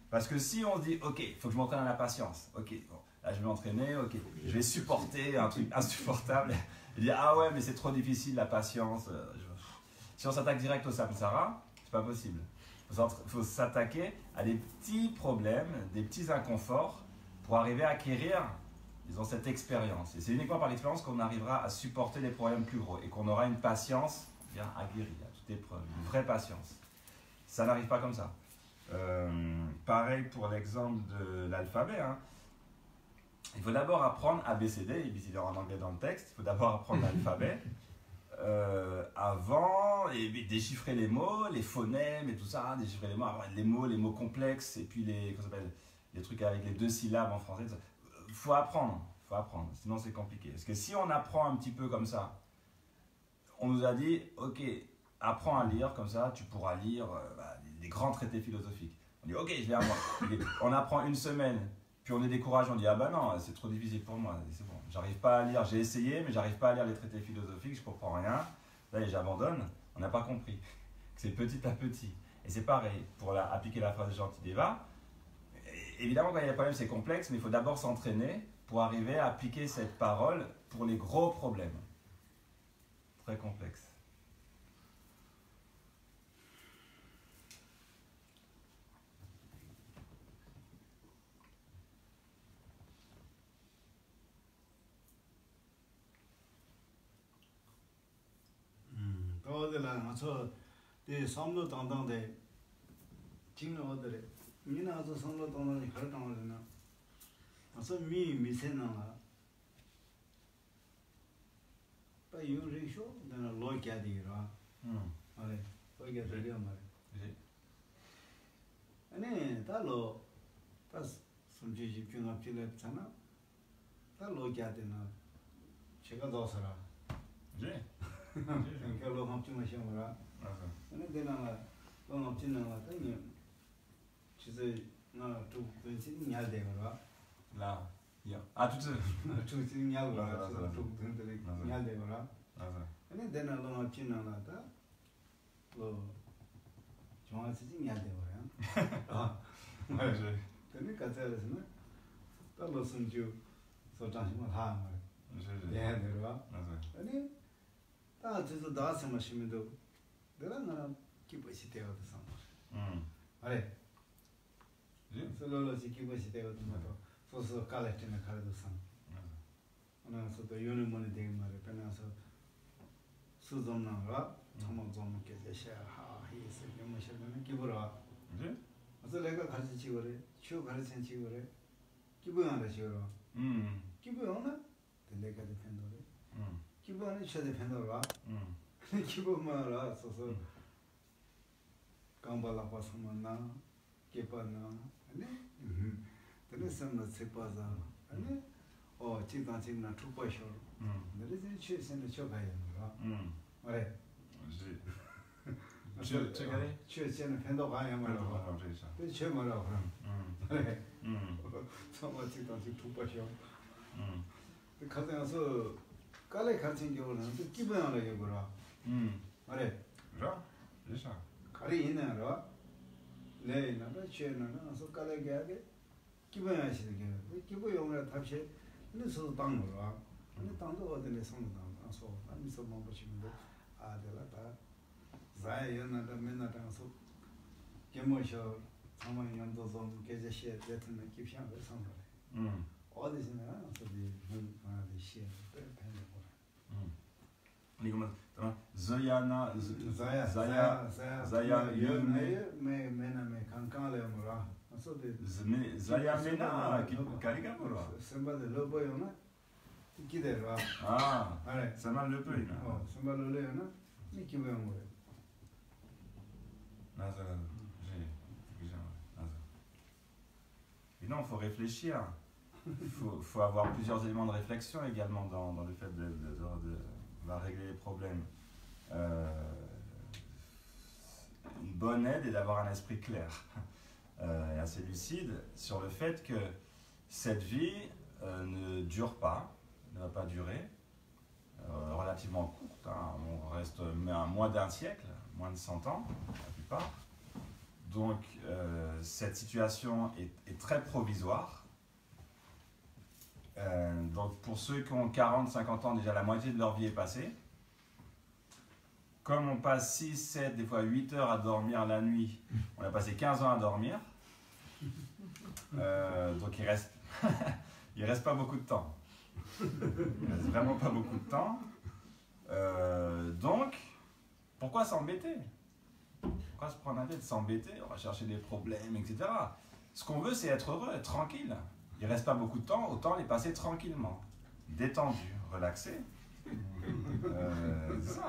Parce que si on se dit, ok, il faut que je m'entraîne à la patience, ok, bon. Là, je vais m'entraîner, ok, je vais supporter un truc insupportable. Et dire, ah ouais, mais c'est trop difficile, la patience. Si on s'attaque direct au samsara, c'est pas possible. Il faut s'attaquer à des petits problèmes, des petits inconforts pour arriver à acquérir, disons, cette expérience. Et c'est uniquement par l'expérience qu'on arrivera à supporter les problèmes plus gros et qu'on aura une patience bien aguerrie, à toute épreuve, une vraie patience. Ça n'arrive pas comme ça. Pareil pour l'exemple de l'alphabet, hein. Il faut d'abord apprendre ABCD, il est en anglais dans le texte, il faut d'abord apprendre l'alphabet avant, et déchiffrer les mots, les phonèmes et tout ça, déchiffrer les mots, avoir les mots complexes, et puis les trucs avec les 2 syllabes en français. Il faut apprendre, sinon c'est compliqué. Parce que si on apprend un petit peu comme ça, on nous a dit, ok, apprends à lire comme ça, tu pourras lire des grands traités philosophiques. On dit, ok, je vais apprendre. Okay. On apprend une semaine. Puis on est découragé, on dit, ah bah non, c'est trop difficile pour moi, c'est bon, j'arrive pas à lire, j'ai essayé, mais j'arrive pas à lire les traités philosophiques, je comprends rien, là j'abandonne, on n'a pas compris. C'est petit à petit. Et c'est pareil, pour appliquer la phrase de Shantideva, évidemment quand il y a des problèmes c'est complexe, mais il faut d'abord s'entraîner pour arriver à appliquer cette parole pour les gros problèmes. Très complexe. 어디라 맞춰 대 섬로 당당대 진로 어디래 미나도 섬로 당당이 가르당하잖아 맞춰 미세나가 빠 유리쇼 내가 로이캐디라 아래 거기에 들려 말해 아니 달로 다 숨지 집중 앞질했잖아 다 로이캐디나 제가 넣어서라 네. 그러니까 로 함증 마셔라. 근데 내가 로 함증은 왔더니 진짜 나또 괜찮은 날 되거라. Là, hier. Ah, tout seul. 좋은 날 또 근데 날 되거라. 근데 내가 로 함증은 왔다. 로 좋아지지 날 되거라. 아. 맞아요. 그러니까 저래서는 또 로슨주 소장심을 하는 거야. 네, 내려와. 아니 다 저도 나서 마시면도 내가 기쁘시 되어도 상관. 아래. 솔로로지 기쁘시 되어도 뭐 소소 칼레트나 칼도 상. 오늘 소도 유니몬이 되게 말에 변해서 수좀나가 정말 좀 깨져셔 하이스 뭐셔는 기부라. 네? 그래서 내가 가르치지 그래. 쉬어 가르치지 그래. 기부한다 쉬어. 기부하나? 내가 defendore. 기부 기본에 쳐대 편도라. 기본만 알아서서 강발라 봐서만나 개판나 아니 그래서는 세파자 아니 지단지나 투파셔 내리지 취선의 쳐가야라 그래 최근에 취선의 편도 가야 말아 그 최말아 그럼 그래 정말 지단지 투파셔 가서 깔래 같은 경우는 또 기본으로 해보라 그래 자 그래서 가리 있는 거 레이나가 취해나가 서 깔래 게하게 기본 하시는 게 기본 용어를 답시 그래서 당으로 근데 당도 어디에 성당 안서 남이서 뭐 보시면 아들아다 자연나다 맨나다서 개모셔 상황 연도선 계제시에 되는 기피한을 상을 어디서나 저기 문화의 시에 배는 거 이거는 자야나 자야 메나메 칸칸레 뭐라 어서데 자야메나 가리가 뭐라 선바데 로보요나 기대라 아 그래 ça le peut 선바로레요나 니 기분 뭐야 Nasa, et non, il faut réfléchir. Faut avoir plusieurs éléments de réflexion également dans le fait de régler les problèmes. Une bonne aide est d'avoir un esprit clair et assez lucide sur le fait que cette vie ne dure pas, ne va pas durer, relativement courte, hein, on reste à moins d'un siècle, moins de 100 ans, la plupart. Donc cette situation est très provisoire. Donc pour ceux qui ont 40-50 ans, déjà la moitié de leur vie est passée. Comme on passe 6, 7, des fois 8 heures à dormir la nuit, on a passé 15 ans à dormir. Donc il reste pas beaucoup de temps. Il reste vraiment pas beaucoup de temps. Donc, pourquoi s'embêter? Pourquoi se prendre la tête, s'embêter? On va chercher des problèmes, etc. Ce qu'on veut, c'est être heureux, être tranquille. Il reste pas beaucoup de temps, autant les passer tranquillement, détendu, relaxé.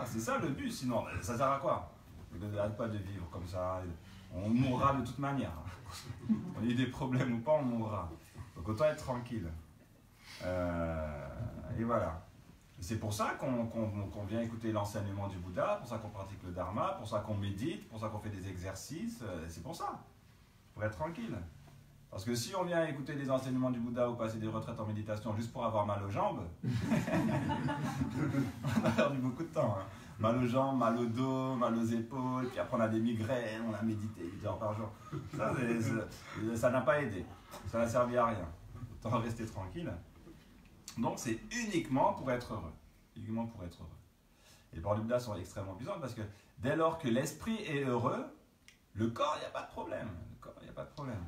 C'est ça le but, sinon ça sert à quoi? On n'arrête pas de vivre comme ça, on mourra de toute manière. On ait des problèmes ou pas, on mourra. Donc autant être tranquille. Et voilà. C'est pour ça qu'on vient écouter l'enseignement du Bouddha, pour ça qu'on pratique le Dharma, pour ça qu'on médite, pour ça qu'on fait des exercices. C'est pour ça, pour être tranquille. Parce que si on vient écouter les enseignements du Bouddha ou passer des retraites en méditation juste pour avoir mal aux jambes, on a perdu beaucoup de temps. Hein. Mal aux jambes, mal au dos, mal aux épaules, puis après on a des migraines, on a médité 8 heures par jour. Ça n'a pas aidé, ça n'a servi à rien. Autant rester tranquille. Donc c'est uniquement pour être heureux. Uniquement pour être heureux. Et les paroles du Bouddha sont extrêmement puissantes parce que dès lors que l'esprit est heureux, le corps, il n'y a pas de problème. Le corps, il n'y a pas de problème.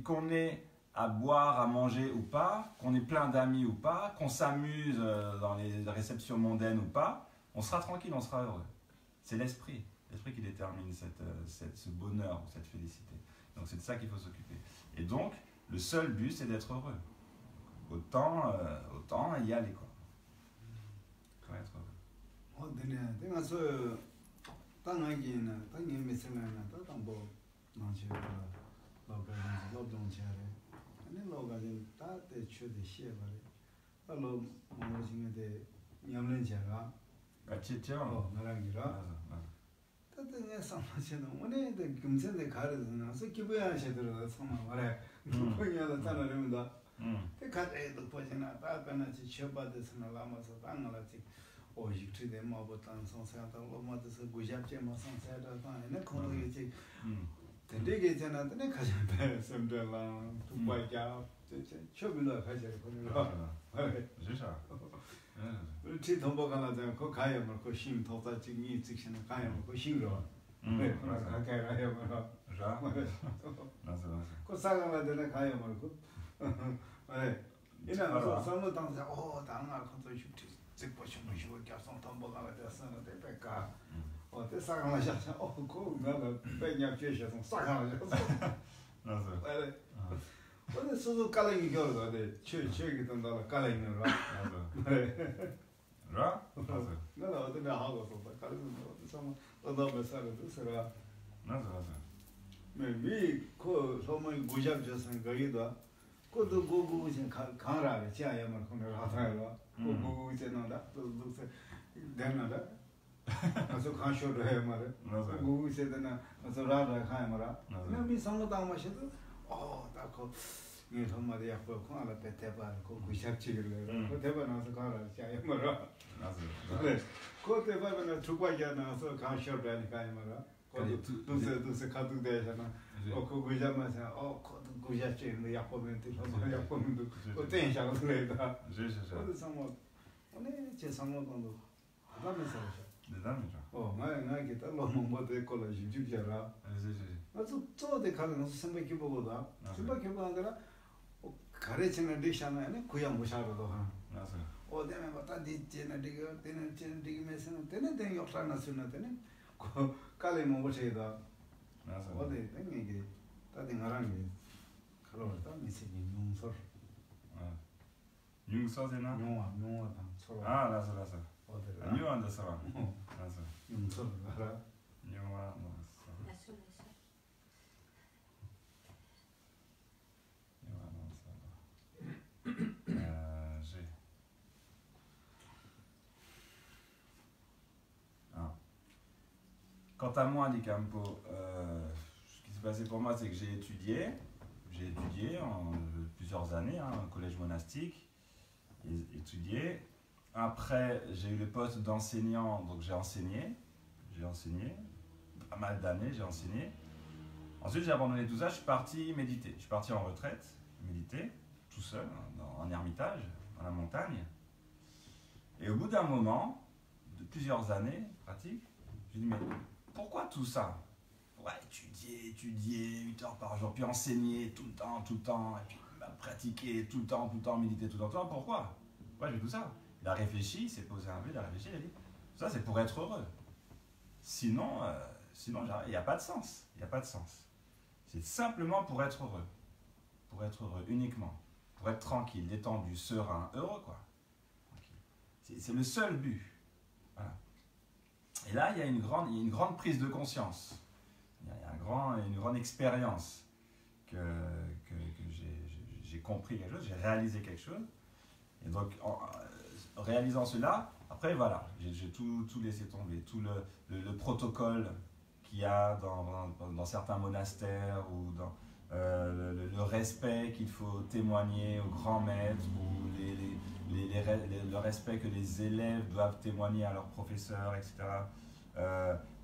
Qu'on ait à boire, à manger ou pas, qu'on ait plein d'amis ou pas, qu'on s'amuse dans les réceptions mondaines ou pas, on sera tranquille, on sera heureux. C'est l'esprit qui détermine ce bonheur ou cette félicité. Donc c'est de ça qu'il faut s'occuper. Et donc, le seul but, c'est d'être heureux. Autant y aller, quoi. Pour être vois? Non, non, on est à Hago, quand on a ça, c'est là. Non, c'est ça. Mais oui, quand on a Gujab Jason Garida, quand on go in Kara, Chiayama, on a Rafaela, go is another, then as a conscious hammer, go is as a rather hammer. No, me some of them machine. Oh, that called you somebody up for Kala Peteva, Gujab Chigger, whatever as a Kara, Chiayama. Go to Evan and Trupayana, so conscious and Kamara. Do se cadu dela, o Guja mas o Guja tinha e a pomento, e a pomento. O tem já o leida. O samo. O ne tinha samo quando. Dá mensagem. Dá mensagem. Oh, mas que tá lá no modo de colégio de geral. Mas o todo de cada não sempre que vou dar. Sempre que vou andar. O caretina deixa né, cuia mochado do han. O de me botar de tina diga, tem mesmo, tem outra nacional, tem. Kali mo boche da. Ode tengi ta dingarangi. Kalo ta misigi nyungsor. Nyungsor zena? Nyungwa ta. Ah, là ça. Ode. Nyungwa da ça. Là ça. Nyungsor gara. Nyungwa da ça. J'ai. Quant à moi, Di Campo, ce qui s'est passé pour moi, c'est que j'ai étudié en plusieurs années, au collège monastique, étudié. Après, j'ai eu le poste d'enseignant, donc j'ai enseigné, pas mal d'années, j'ai enseigné. Ensuite, j'ai abandonné tout ça, je suis parti méditer. Je suis parti en retraite, méditer, tout seul, en ermitage, dans la montagne. Et au bout d'un moment, de plusieurs années pratique, j'ai dit, mais pourquoi tout ça? Pourquoi étudier 8 heures par jour, puis enseigner tout le temps, et puis pratiquer tout le temps, méditer tout le temps, pourquoi? Pourquoi je fais tout ça? Il a réfléchi, il s'est posé un peu, il a réfléchi, il a dit, tout ça c'est pour être heureux. Sinon, il n'y a pas de sens, C'est simplement pour être heureux uniquement, pour être tranquille, détendu, serein, heureux quoi. C'est le seul but. Voilà. Et là, il y a une grande prise de conscience. Il y a une grande expérience que j'ai compris quelque chose, j'ai réalisé quelque chose. Et donc, en réalisant cela, après, voilà, j'ai tout laissé tomber. Tout le protocole qu'il y a dans certains monastères ou dans le respect qu'il faut témoigner aux grands maîtres ou le respect que les élèves doivent témoigner à leurs professeurs, etc.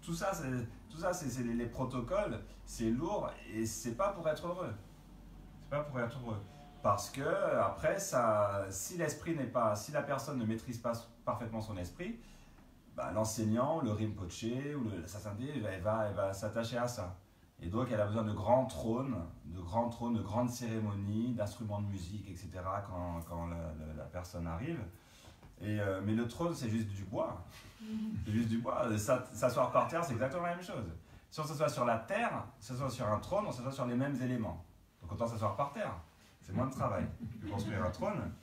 Tout ça, c'est les protocoles, c'est lourd et c'est pas pour être heureux. Parce que après, si la personne ne maîtrise pas parfaitement son esprit, bah, l'enseignant, le Rinpoche ou sa sainteté, elle va s'attacher à ça. Et donc, elle a besoin de grands trônes, de grandes cérémonies, d'instruments de musique, etc. quand la personne arrive. Mais le trône, c'est juste du bois. C'est juste du bois. S'asseoir par terre, c'est exactement la même chose. Si on s'assoit sur la terre, s'assoit sur un trône, on s'assoit sur les mêmes éléments. Donc, autant s'asseoir par terre. C'est moins de travail de construire un trône.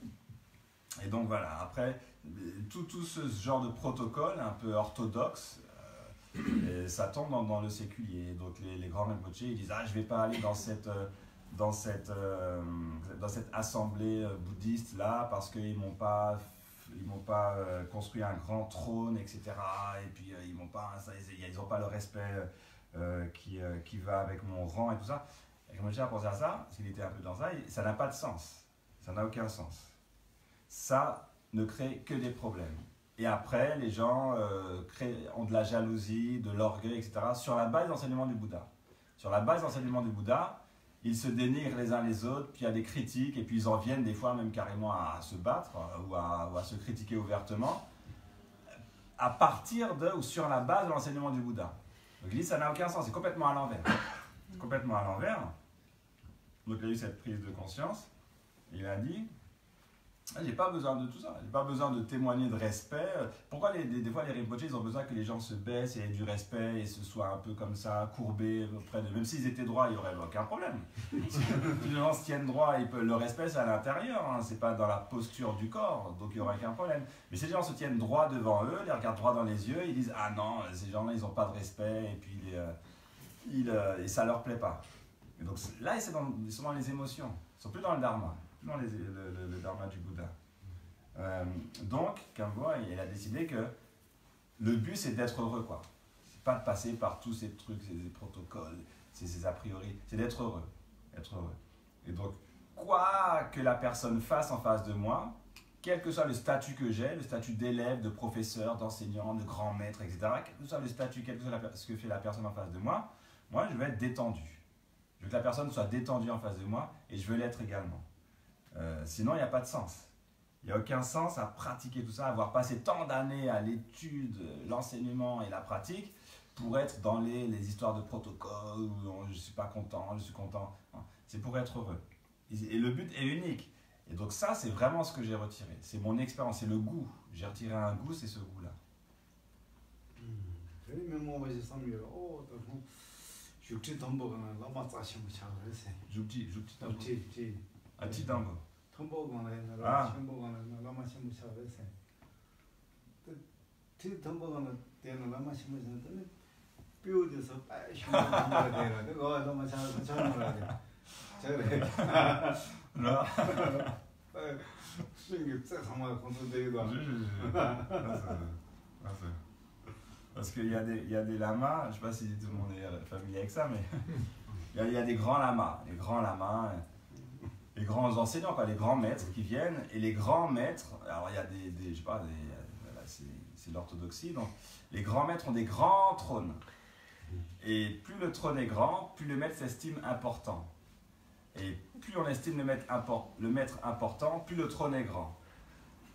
Et donc, voilà. Après, tout ce genre de protocole un peu orthodoxe, et ça tombe dans le séculier. Donc les grands Rinpoche, ils disent « Ah, je ne vais pas aller dans cette assemblée bouddhiste là parce qu'ils m'ont pas construit un grand trône, etc. Et puis ils n'ont pas le respect qui va avec mon rang et tout ça. » Et Rinpoche a pensé à ça, parce qu'il était un peu dans ça, et ça n'a pas de sens. Ça n'a aucun sens. Ça ne crée que des problèmes. Et après, les gens ont de la jalousie, de l'orgueil, etc. sur la base de l'enseignement du Bouddha. Sur la base de l'enseignement du Bouddha, ils se dénigrent les uns les autres, puis il y a des critiques, et puis ils en viennent des fois même carrément à se battre ou à se critiquer ouvertement, à partir de ou sur la base de l'enseignement du Bouddha. Donc il dit ça n'a aucun sens, c'est complètement à l'envers. Complètement à l'envers. Donc il a eu cette prise de conscience, et il a dit, J'ai pas besoin de tout ça, j'ai pas besoin de témoigner de respect. Pourquoi des fois les Rinpoché ils ont besoin que les gens se baissent et aient du respect et se soient un peu comme ça, courbés auprès de. Même s'ils étaient droits, il n'y aurait aucun problème. Si les gens se tiennent droit, le respect c'est à l'intérieur, hein, c'est pas dans la posture du corps, donc il n'y aurait aucun problème. Mais si les gens se tiennent droit devant eux, les regardent droit dans les yeux, ils disent ah non, ces gens-là ils n'ont pas de respect et puis et ça leur plaît pas. Et donc là ils sont dans les émotions, ils sont plus dans le dharma. Dans le dharma du Bouddha. Donc, Khenpo, il a décidé que le but c'est d'être heureux, quoi. C'est pas de passer par tous ces trucs, ces protocoles, ces a priori, c'est d'être heureux. Être heureux. Et donc, quoi que la personne fasse en face de moi, quel que soit le statut que j'ai, le statut d'élève, de professeur, d'enseignant, de grand maître, etc., quel que soit le statut, quel que soit ce que fait la personne en face de moi, je vais être détendu. Je veux que la personne soit détendue en face de moi et je veux l'être également. Sinon, il n'y a pas de sens. Il n'y a aucun sens à pratiquer tout ça, à avoir passé tant d'années à l'étude, l'enseignement et la pratique pour être dans les histoires de protocole où je ne suis pas content, je suis content. C'est pour être heureux. Et le but est unique. Et donc ça, c'est vraiment ce que j'ai retiré. C'est mon expérience, c'est le goût. J'ai retiré un goût, c'est ce goût-là. Parce qu'il y a des lamas, je ne sais pas si tout le monde est familier avec ça, mais il y a des grands lamas, les grands enseignants, quoi, les grands maîtres qui viennent, et les grands maîtres, alors il y a je sais pas, c'est l'orthodoxie, donc les grands maîtres ont des grands trônes. Et plus le trône est grand, plus le maître s'estime important. Et plus on estime le maître important, plus le trône est grand.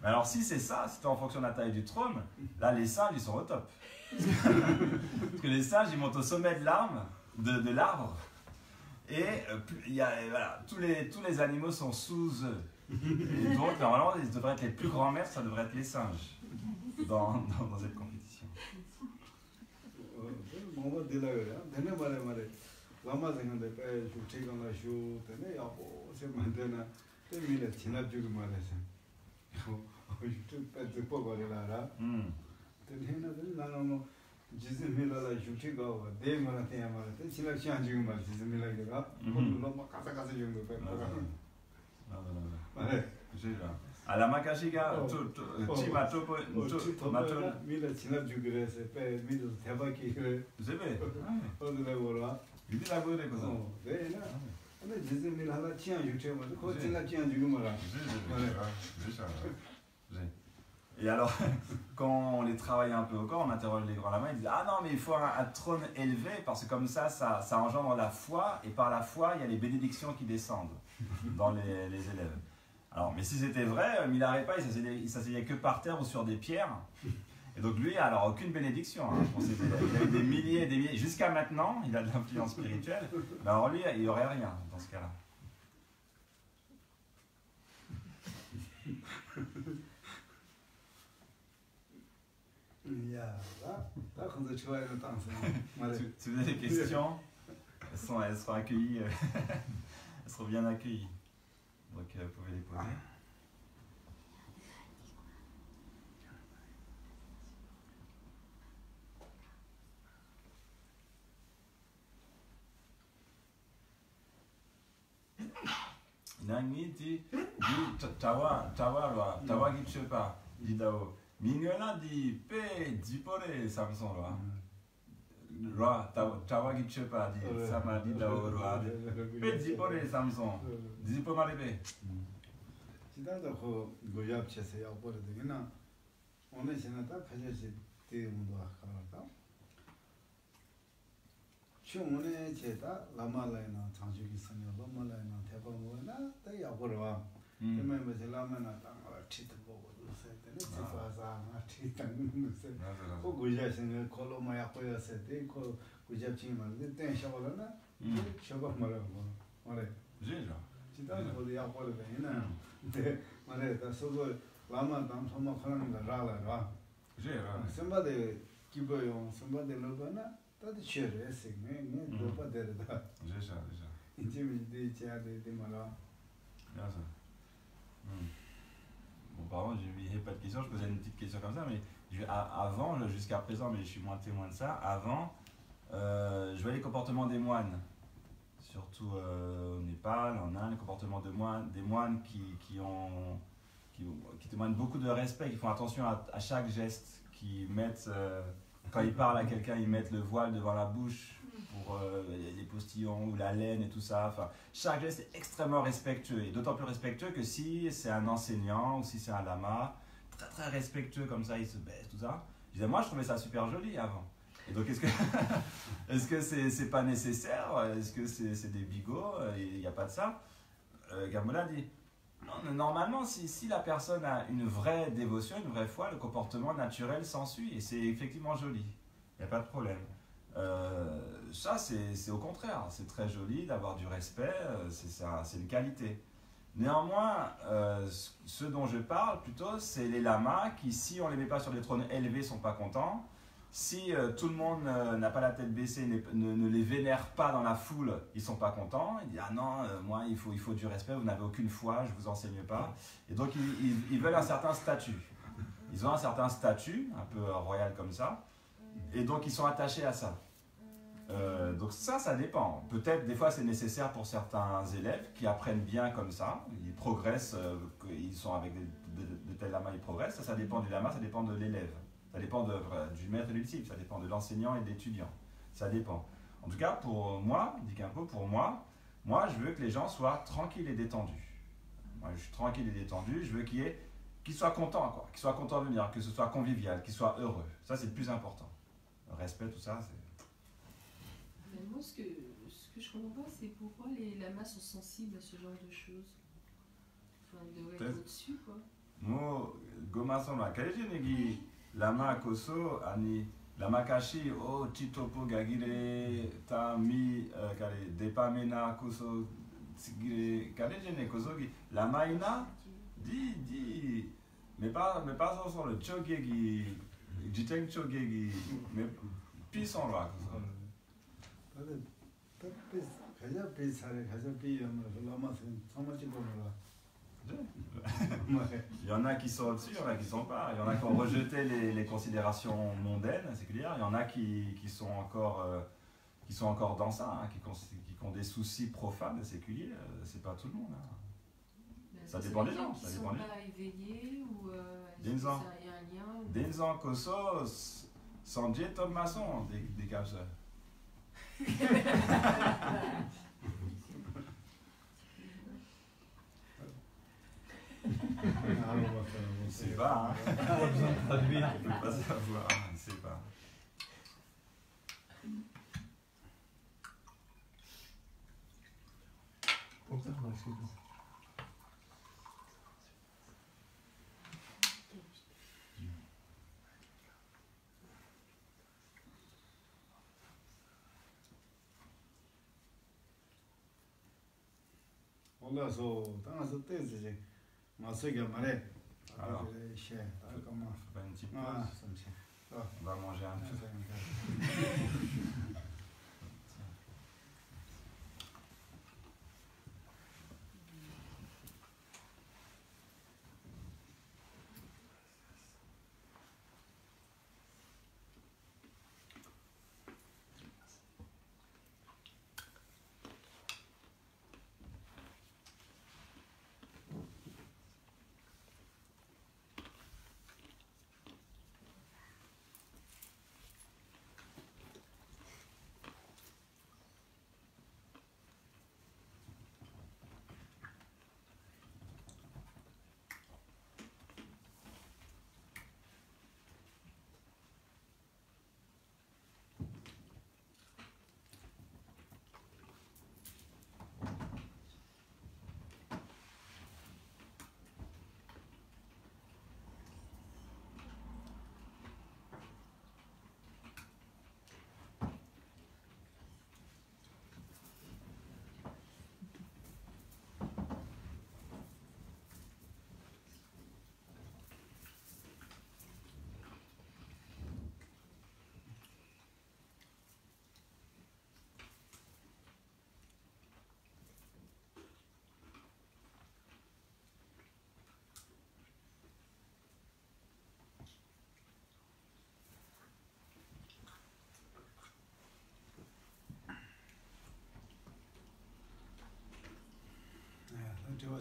Mais alors si c'est ça, si c'est en fonction de la taille du trône, là les sages ils sont au top. Parce que les sages ils montent au sommet de l'arbre. Et voilà, tous les animaux sont sous eux. Et donc normalement ils devraient être les plus grands maîtres, ça devrait être les singes dans cette compétition. Alama kashiga chima topo maton mila chinap jugre se pe mila theba ki re zebe odela yudi la gore ko so de na ana jize mila la chian yute ma ko chinap chian jugu ma la et alors quand on les travaille un peu au corps, on interroge les grands lamas, ils disent ah non mais il faut un trône élevé parce que comme ça engendre la foi et par la foi il y a les bénédictions qui descendent dans les élèves. Alors, mais si c'était vrai, Milarepa, il s'asseyait que par terre ou sur des pierres. Et donc lui, alors aucune bénédiction. Hein. Il a eu des milliers et des milliers. Jusqu'à maintenant, il a de l'influence spirituelle. Mais alors lui, il n'y aurait rien dans ce cas-là. Si vous avez des questions, elles seront accueillies. Elles seront bien accueillies. Donc vous pouvez les poser. Nangi di tawa gichepa di dao. Mingela di pe dipore Samson loa. Loa tawa gichepa di sama di dao loa. Pe dipore Samson. Dipo maribe. 지단도 그 고yap체세 야보르 되나 오늘 지나다 가져지 때문도 아까다 쇼문에 제다 라말라이나 장주기 선녀 라말라이나 대범원나 때 야보르와 그러면 뭐 라마나 땅을 치트 보고 세때는 지파사 아티 땅는 세 그 고야신을 콜로마야 코야세 때그 고잡칭 말데 때 샤발나 샤발 말아 말해 J'ai 지단 거야 거래는 근데 말에 서서 라마당 정말 그런 거 라라라 J'ai, somebody 기뻐요 somebody 로바나 다들 쉬어야지 네 로바 되다 j'ai ça, déjà. 인지미디 지야데 말아 Bien ça. Bon, par contre, il n'y a pas de question, je posais une petite question comme ça, mais avant, jusqu'à présent, mais je suis moins témoin de ça, avant, je voyais les comportements des moines, surtout au Népal, en Inde, le comportement des moines qui témoignent beaucoup de respect, qui font attention à chaque geste, qui mettent, quand ils parlent à quelqu'un, ils mettent le voile devant la bouche pour les postillons ou la laine et tout ça. Enfin, chaque geste est extrêmement respectueux, et d'autant plus respectueux que si c'est un enseignant ou si c'est un lama, très très respectueux comme ça, il se baisse, tout ça. Je disais, moi je trouvais ça super joli avant. Et donc est-ce que c'est pas nécessaire? Est-ce que c'est des bigots? Il n'y a pas de ça. Gamola dit, non, normalement si la personne a une vraie dévotion, une vraie foi, le comportement naturel s'ensuit et c'est effectivement joli. Il n'y a pas de problème. Ça c'est au contraire, c'est très joli d'avoir du respect, c'est une qualité. Néanmoins, ce dont je parle plutôt, c'est les lamas qui, si on ne les met pas sur des trônes élevés, ne sont pas contents. Si tout le monde n'a pas la tête baissée, ne les vénère pas dans la foule, ils ne sont pas contents. Ils disent « Ah non, moi, il faut du respect, vous n'avez aucune foi, je ne vous enseigne pas. » Et donc, ils veulent un certain statut. Ils ont un certain statut, un peu royal comme ça, et donc ils sont attachés à ça. Donc ça dépend. Peut-être des fois c'est nécessaire pour certains élèves qui apprennent bien comme ça, ils progressent, ils sont avec de tels lamas, ils progressent. Ça dépend du lama, ça dépend de l'élève. Ça dépend du maître et du disciple, ça dépend de l'enseignant et de l'étudiant. Ça dépend. En tout cas, pour moi, dit Khenpo, pour moi, je veux que les gens soient tranquilles et détendus. Moi, je suis tranquille et détendu, je veux qu'ils soient contents, quoi. Qu'ils soient contents de venir, que ce soit convivial, qu'ils soient heureux. Ça, c'est le plus important. Le respect, tout ça, c'est... Mais moi, ce que je comprends pas, c'est pourquoi les lamas sont sensibles à ce genre de choses. Enfin, ils devraient être au-dessus, quoi. Moi, Gomason, Kalejinegi, lama koso, ani, lama kashi, o chitopo gagire, tami, kare, depamena koso, tsigire, Kalejine kosogi, lama ina, di, mais pas sur le chogegi, jiteng chogegi, mais puissant là, koso. Il y en a qui sont au-dessus, il y en a qui ne sont pas. Il y en a qui ont rejeté les considérations mondaines, séculières. Il y en a qui sont encore dans ça, hein, qui ont des soucis profanes et séculiers. C'est pas tout le monde. Hein. Ça dépend des gens. Ça dépend des gens. Pas éveillés ou il y a un lien. Denzan Koso, Sanjay Tom Masson, des cas ça. C'est pas, hein. On ne peut pas savoir, on ne sait pas. 올라서 땅에서 떼지 마서게 말해. Alors, faut pas une petite Ah, pause. ça me tient. On va manger un peu.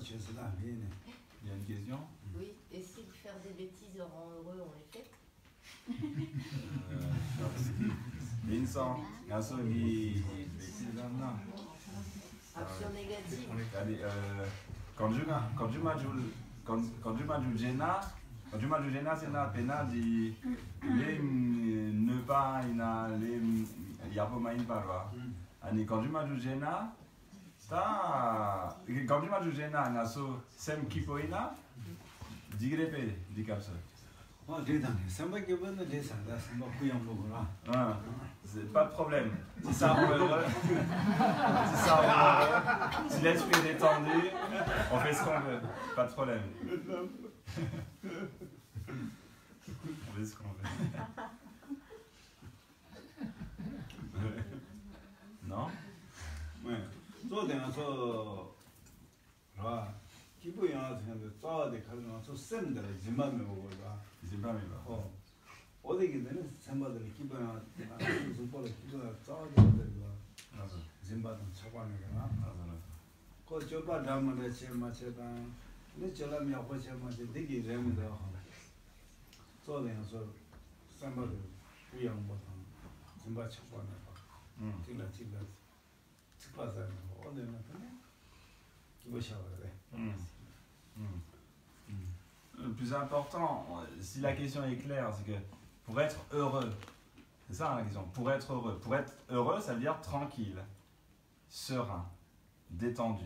Il y a une question? Oui, et si faire des bêtises rend heureux, on les fait? Vincent, Action négative. Quand tu m'as dit Jenna, c'est la pena di ne pas il y a pas mal parwa. Ani quand tu m'as dit Jenna, quand tu m'as dit Jenna, na so sem kipoina, digrepe di comme ça. C'est pas de problème. Si ça rend heureux, si l'esprit est détendu, on fait ce qu'on veut. Pas de problème. On fait ce qu'on veut. Non? Ouais. 기부야 생각도 싸워대 가는 저 쌤들 지만에 오고 봐. 지만에 봐. 어디기는 쌤들 기부야 무슨 꼴에 기부야 싸워대 가는 거. 맞아. 지만은 차관에 가. 맞아. 그 저바 담을 제마체다. 근데 저라면 하고 제마체 되게 재미도 하고. 저대서 쌤들 부양 못한 지만 차관에 봐. 진짜 특파사 어디는 기부셔 그래. Le plus important, si la question est claire, c'est que pour être heureux, c'est ça la question, pour être heureux, ça veut dire tranquille, serein, détendu.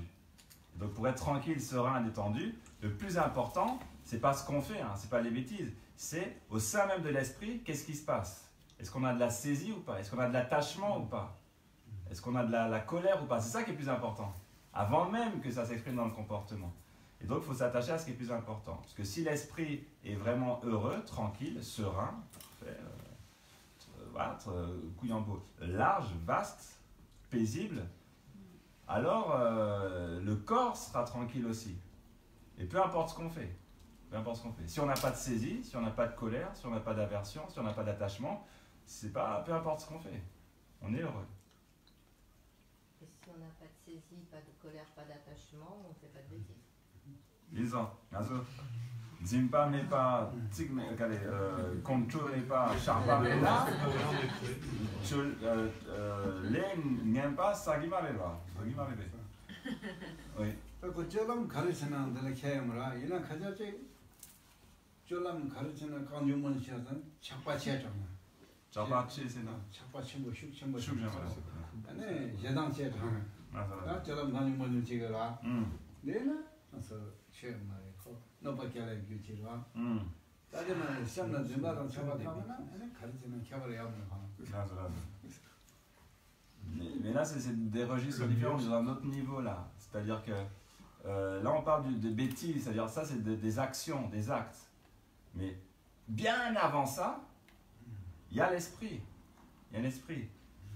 Donc pour être tranquille, serein, détendu, le plus important, c'est pas ce qu'on fait, hein, c'est pas les bêtises, c'est au sein même de l'esprit, qu'est-ce qui se passe? Est-ce qu'on a de la saisie ou pas? Est-ce qu'on a de l'attachement ou pas? Est-ce qu'on a de la colère ou pas? C'est ça qui est plus important, avant même que ça s'exprime dans le comportement. Et donc, il faut s'attacher à ce qui est plus important. Parce que si l'esprit est vraiment heureux, tranquille, serein, parfait, couillambeau, large, vaste, paisible, alors le corps sera tranquille aussi. Et peu importe ce qu'on fait. Peu importe ce qu'on fait. Si on n'a pas de saisie, si on n'a pas de colère, si on n'a pas d'aversion, si on n'a pas d'attachement, c'est pas peu importe ce qu'on fait. On est heureux. Et si on n'a pas de saisie, pas de colère, pas d'attachement, on ne fait pas de bêtises. Disons, Zimpa mais pas, contrôle mais pas, charpa mais là, n'aime pas, ça qui m'arrive. Oui. 그 저람 가르치는 데를 개무라 이나 가자지 저람 가르치는 강요문 시에서는 착바치였잖아. 착바치 세나. 착바치 뭐 슉 슉 아니 예당체 당. 맞아. 저람 강요문 지거라. 내나 그래서 시험하고 너밖에 규칙과. 다른 시험은 준비하는 처박하면은 아니 가르치는 개발을 하면 맞아. Mais là, c'est des registres différents, dans un autre niveau là. C'est-à-dire que là, on parle de bêtises, c'est-à-dire ça, c'est des actions, des actes. Mais bien avant ça, il y a l'esprit. Il y a l'esprit.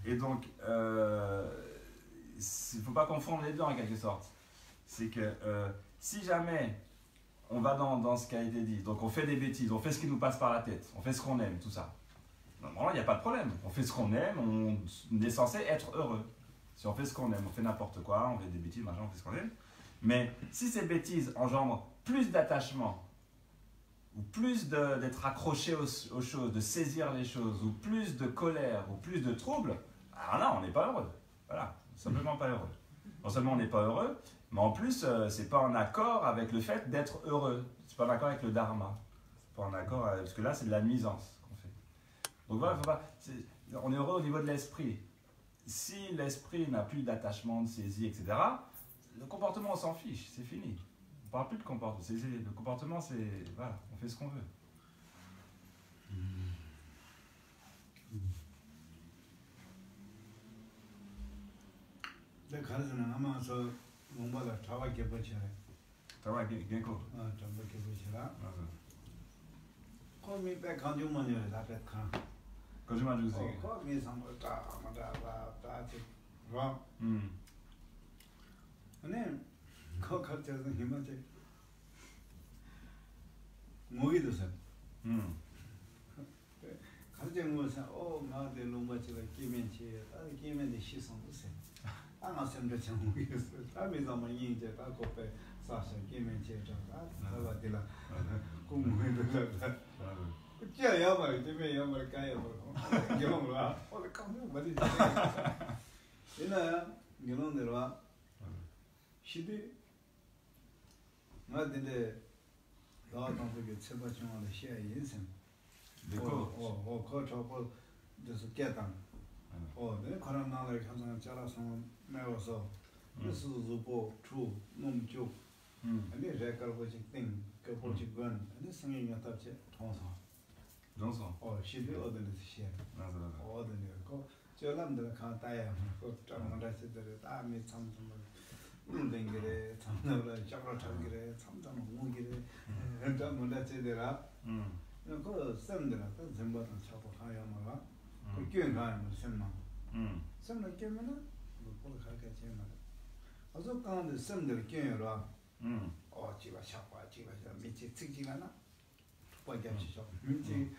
Et donc, il ne faut pas confondre les deux en quelque sorte. C'est que si jamais on va dans ce qui a été dit, donc on fait des bêtises, on fait ce qui nous passe par la tête, on fait ce qu'on aime, tout ça. Normalement, il n'y a pas de problème. On fait ce qu'on aime, on est censé être heureux. Si on fait ce qu'on aime, on fait n'importe quoi, on fait des bêtises, machin, on fait ce qu'on aime. Mais si ces bêtises engendrent plus d'attachement, ou plus d'être accroché aux choses, de saisir les choses, ou plus de colère, ou plus de troubles, alors là, on n'est pas heureux. Voilà, simplement pas heureux. Non seulement on n'est pas heureux, mais en plus, c'est pas en accord avec le fait d'être heureux. C'est pas en accord avec le dharma. C'est pas en accord avec, parce que là, c'est de la nuisance qu'on fait. Donc voilà, on est heureux au niveau de l'esprit. Si l'esprit n'a plus d'attachement, de saisie, etc., le comportement, on s'en fiche, c'est fini. On ne parle plus de comportement. Le comportement, c'est... Voilà, on fait ce qu'on veut. 내 가르치는 하면서 뭔가가 자와게 버치래. 자와게 괜고. 자와게 버치라. 맞아. 거미 백 강조만이래 다 백한. 거짓말 주세요. 거미 상을 다 와. 아니 거 가르쳐서 힘한테 뭐기도 선. 가르치는 것은 나한테 롱바치가 끼면치 끼면데 시선 무슨. 아마 샘도 참 모르겠어. 다음에 가면 이제 다 kop에 사실 게임에 제가 다 되라. 공부해도 야 말, 때문에 야 말 가야 뭐. 경험을 와. 깜짝 말이지. 얘는 경험대로 시대 맞는데 나한테 그 처바중앙의 시야 인생. 그거 저거 그래서 깨당. 내 그런 나라를 항상 자라서 매워서 그래서 뭐 주, 몸쪽 아니 제가 보지 그 보지 건 아니 성인이 같지 통서 시대 어디는 시야 어디는 그 저람들 가다야 그 장만다시들 다음에 참좀 운동기래 참나라 잡으러 참기래 참참 모기래 장만다시들아 그 쌤들아 그 전부터 차고 가야 말아 그 교회 가면 쌤만 쌤을 깨면은 뭐 가게 제만 어서 가는데 쌤들 교회로 지가 샤파 지가 미치 특징하나 보여주죠 미치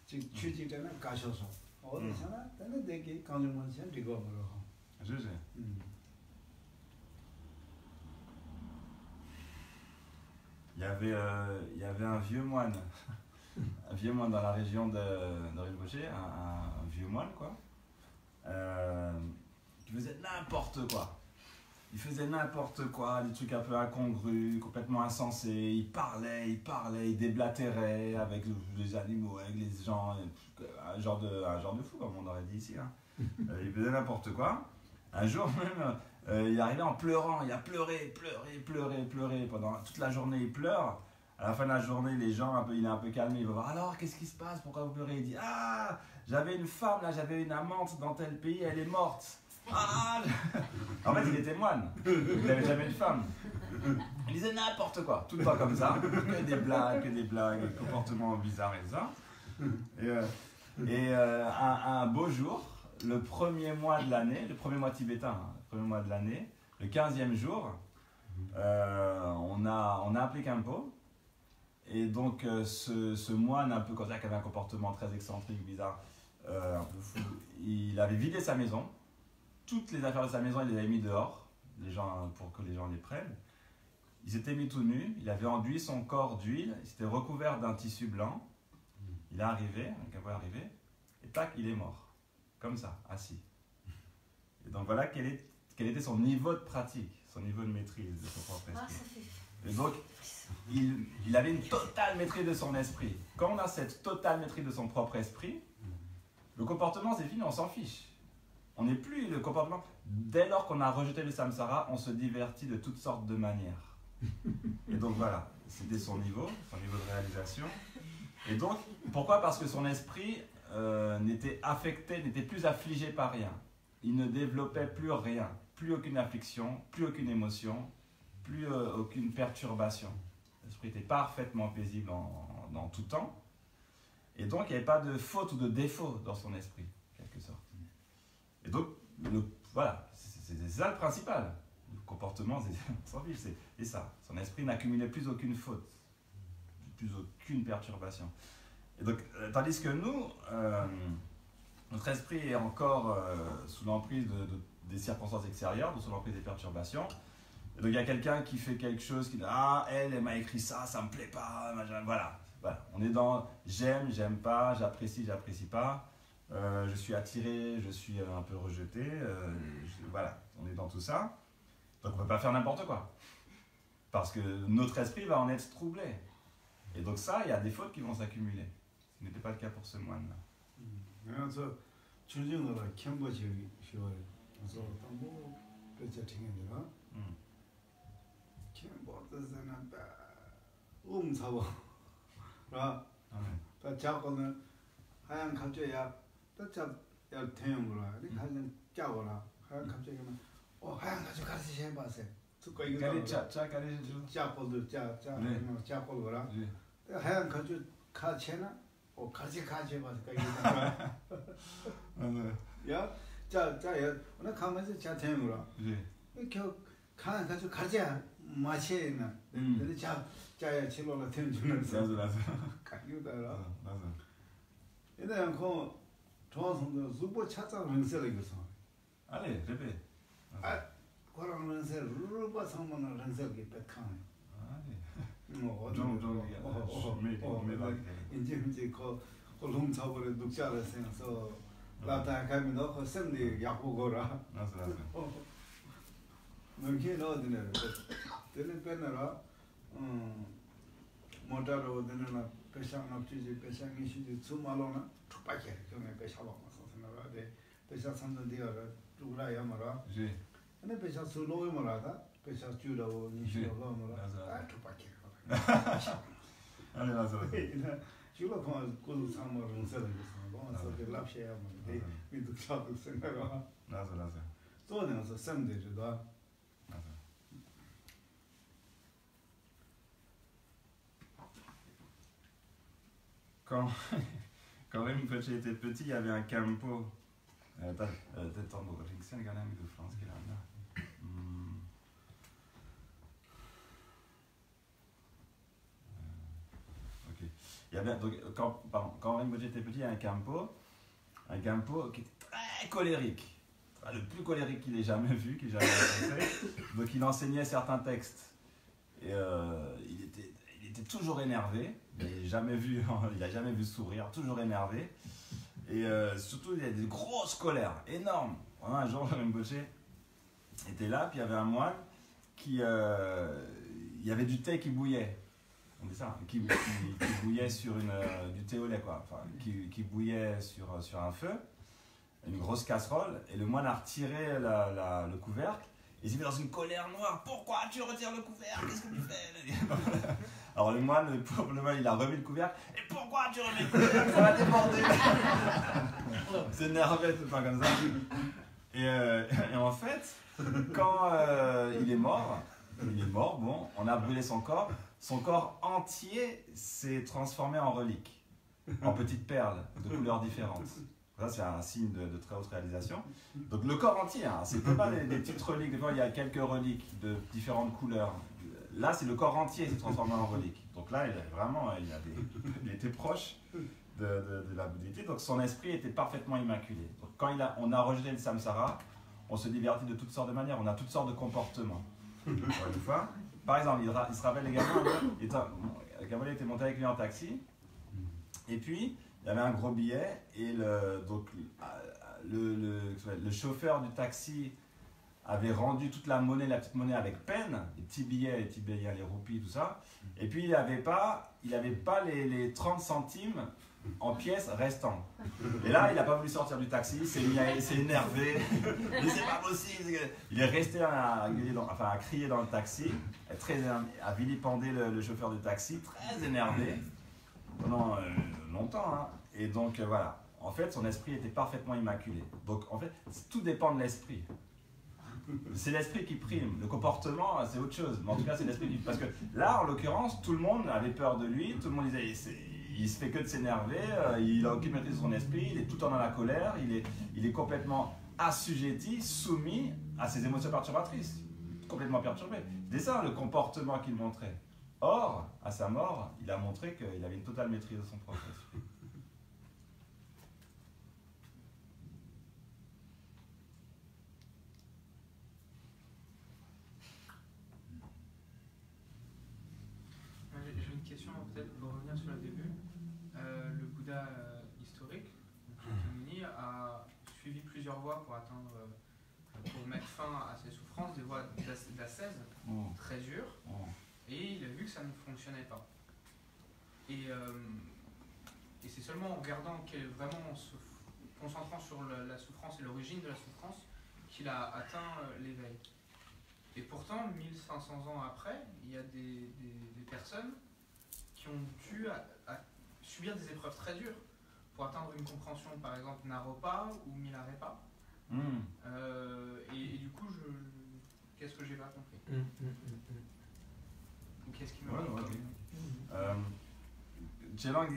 즉 취지되는 가셔서 어디서나 근데 되게 강정만 쌤 이거 뭐로 아주지 Il y avait un vieux moine, dans la région de Rinpoché, un vieux moine quoi, qui faisait n'importe quoi. Il faisait n'importe quoi, des trucs un peu incongrus, complètement insensés. Il parlait, il déblatérait avec les animaux, avec les gens, un genre de fou comme on aurait dit ici. Hein. Il faisait n'importe quoi. Un jour même, il est arrivé en pleurant, il a pleuré pendant toute la journée, il pleure. À la fin de la journée, les gens, il est un peu calmé, il va voir, alors qu'est-ce qui se passe, pourquoi vous pleurez? Il dit, ah, j'avais une femme là, j'avais une amante dans tel pays, elle est morte. Ah en fait, il était moine, il n'avait jamais de femme. Il disait n'importe quoi, tout le temps comme ça, que des blagues, des comportements bizarres et tout ça. Et un beau jour, le premier mois de l'année, le premier mois tibétain, le premier mois de l'année, le 15e jour, on a appelé Khenpo. Et donc ce moine un peu comme ça, qui avait un comportement très excentrique, bizarre, un peu fou, il avait vidé sa maison. Toutes les affaires de sa maison, il les avait mis dehors, pour que les gens les prennent. Il s'était mis tout nu, il avait enduit son corps d'huile, il s'était recouvert d'un tissu blanc. Il est arrivé, et tac, il est mort. Comme ça, assis. Et donc voilà quel était son niveau de pratique, son niveau de maîtrise de son propre esprit. Et donc, il avait une totale maîtrise de son esprit. Quand on a cette totale maîtrise de son propre esprit, le comportement c'est fini, on s'en fiche. On n'est plus le comportement. Dès lors qu'on a rejeté le samsara, on se divertit de toutes sortes de manières. Et donc voilà, c'était son niveau de réalisation. Et donc, pourquoi? Parce que son esprit n'était affecté, n'était plus affligé par rien. Il ne développait plus rien, plus aucune affliction, plus aucune émotion, plus aucune perturbation. L'esprit était parfaitement paisible dans tout temps. Et donc, il n'y avait pas de faute ou de défaut dans son esprit, en quelque sorte. Et donc, voilà, c'est ça le principal. Le comportement, c'est ça. Son esprit n'accumulait plus aucune faute, plus aucune perturbation. Et donc, tandis que nous, notre esprit est encore sous l'emprise des circonstances extérieures, sous l'emprise des perturbations. Et donc, il y a quelqu'un qui fait quelque chose, qui dit « Ah, elle m'a écrit ça, ça me plaît pas. » Voilà. On est dans « j'aime, j'aime pas, j'apprécie, j'apprécie pas. Je suis attiré, je suis un peu rejeté. » Voilà, on est dans tout ça. Donc, on ne peut pas faire n'importe quoi. Parce que notre esprit va en être troublé. Et donc ça, il y a des fautes qui vont s'accumuler. Ce n'était pas le cas pour ce moine-là. 그래서 주중으로 캠보지 시월 그래서 또 그저 ting이더라. 캠보드서는 다 사고. 라. 다 잡고는 하얀 갑자기야. 또잡 태용으로. 이 가는 짜고라. 하얀 갑자기는 하얀 가지고 가서 해 봐세요. 듣고 이거 짜пол도 짜폴거라. 하얀 가지고 가체나 같이 봐서 야, 자, 오늘 가면서 자 대응으로. 이렇게 가는 가지고 가자 마시나. 근데 자야 치료를 대주면서. 맞아. 가기다라. 맞아. 이제 그 좋아서도 수보 찾아서 행세를 이거서. Allez, répète. 그런 런세 루바 상만은 런세기 백칸 이제 그 롱차버에 눕자를 생서 라타 가면 너 샘디 약보거라 너게 너드네 되는 빼느라 모터로 되는 배상 없지 배상이 시지 주말로나 툭박해 그냥 배상 먹어서 생각하되 배상 산다디가 누구라야 말아 근데 배상 술로에 말아다 배상 주라고 니시로가 말아 아 툭박해 아니 맞아. 주로 그 상모를 쓰는 거서 그래서 랍셔야 뭐 민도 차도 생각하 맞아. 또 내서 샘데도 맞아. Quand Rinpoche était petit, il y avait un campo. Attends, Rinksen är ganska mycket franska där. Ok. Il y avait, donc, quand Rinpoche était petit, il y a un campo qui était très colérique. Le plus colérique qu'il ait jamais vu, qu'il ait jamais rencontré. Donc il enseignait certains textes. Et il était toujours énervé. Il n'a jamais vu sourire, toujours énervé. Et surtout, il y a des grosses colères, énormes. Vraiment, un jour, Rinpoche était là, puis il y avait un moine il y avait du thé qui bouillait. On dit ça, qui bouillait sur du thé au lait, quoi. Enfin, qui bouillait sur un feu, une grosse casserole, et le moine a retiré le couvercle. Il s'est mis dans une colère noire. Pourquoi tu retires le couvercle? Qu'est-ce que tu fais? Alors le moine, il a remis le couvercle. Et pourquoi tu remets le couvercle? Ça va déborder. C'est énervé tout le temps comme ça. Et en fait, quand il est mort, bon, on a brûlé son corps. Son corps entier s'est transformé en relique, en petites perles de couleurs différentes. Ça, c'est un signe de très haute réalisation. Donc le corps entier, hein, c'est pas des petites reliques. Des fois, il y a quelques reliques de différentes couleurs. Là, c'est le corps entier qui s'est transformé en relique. Donc là, il était proche de la bouddhité. Donc son esprit était parfaitement immaculé. Donc quand on a rejeté le samsara, on se divertit de toutes sortes de manières. On a toutes sortes de comportements. Encore une fois. Par exemple, il se rappelle également, Gabriel était monté avec lui en taxi. Et puis, il y avait un gros billet et le chauffeur du taxi avait rendu toute la petite monnaie avec peine, les petits billets, les roupies, tout ça. Et puis il n'avait pas les 30 centimes en pièces restants. Et là, il n'a pas voulu sortir du taxi, il s'est énervé. Mais c'est pas possible. Il est resté à crier dans le taxi, à vilipender le chauffeur du taxi, très énervé. Pendant longtemps, hein. Et donc voilà, en fait son esprit était parfaitement immaculé. Donc en fait, tout dépend de l'esprit. C'est l'esprit qui prime, le comportement c'est autre chose, mais en tout cas c'est l'esprit qui... Parce que là en l'occurrence, tout le monde avait peur de lui, tout le monde disait il se fait que de s'énerver, il n'a aucune maîtrise de son esprit, il est tout le temps dans la colère, il est complètement assujetti, soumis à ses émotions perturbatrices, complètement perturbé. C'est ça le comportement qu'il montrait. Or, à sa mort, il a montré qu'il avait une totale maîtrise de son propre esprit. J'ai une question peut-être pour revenir sur le début. Le Bouddha historique, Shakyamuni, a suivi plusieurs voies pour mettre fin à ses souffrances, des voies d'ascèse très dures. Et il a vu que ça ne fonctionnait pas. Et c'est seulement en regardant, vraiment en se concentrant sur la souffrance et l'origine de la souffrance, qu'il a atteint l'éveil. Et pourtant, 1500 ans après, il y a des personnes qui ont dû subir des épreuves très dures pour atteindre une compréhension, par exemple, Naropa ou Milarepa. Et du coup, qu'est-ce que j'ai pas compris? Qu'est-ce qui me manque? Celang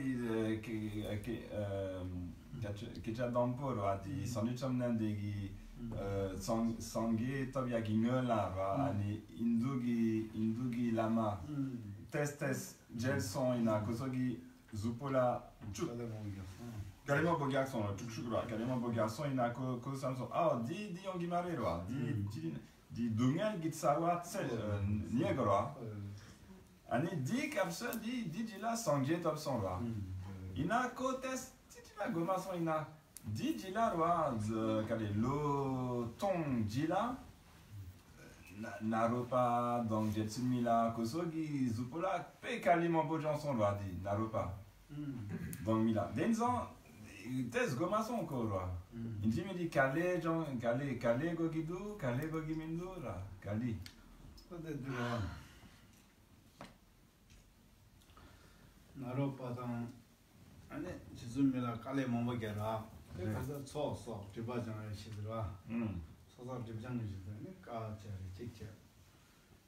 Kecha Dampol di Sanuchamnan degi Sangi Tobiagi Ngela ani Indugi Lama Test Gelson ina Kosogi Zupola Carrément beau garçon, tout chocolat, carrément beau garçon, ina Kosamson. Ah, di Ongimarelo, di di dungal gitsawa niegora. Ani di kapsa di jila sangje top son wa. Ina kotes titila goma son ina di jila wa kale lo tong jila naropa donc jetsumila kosogi zupola pe kalimo bojanson wa di naropa. Donc mila denzan tes goma son ko wa. Inji me di kale jon kale gogidu kale gogimindu ra kali. 나로바당 아니 지금이라 깔레 먹어게라 그래서 소소 디바장을 시들어 소소 디바장을 시들어 까자리 찍자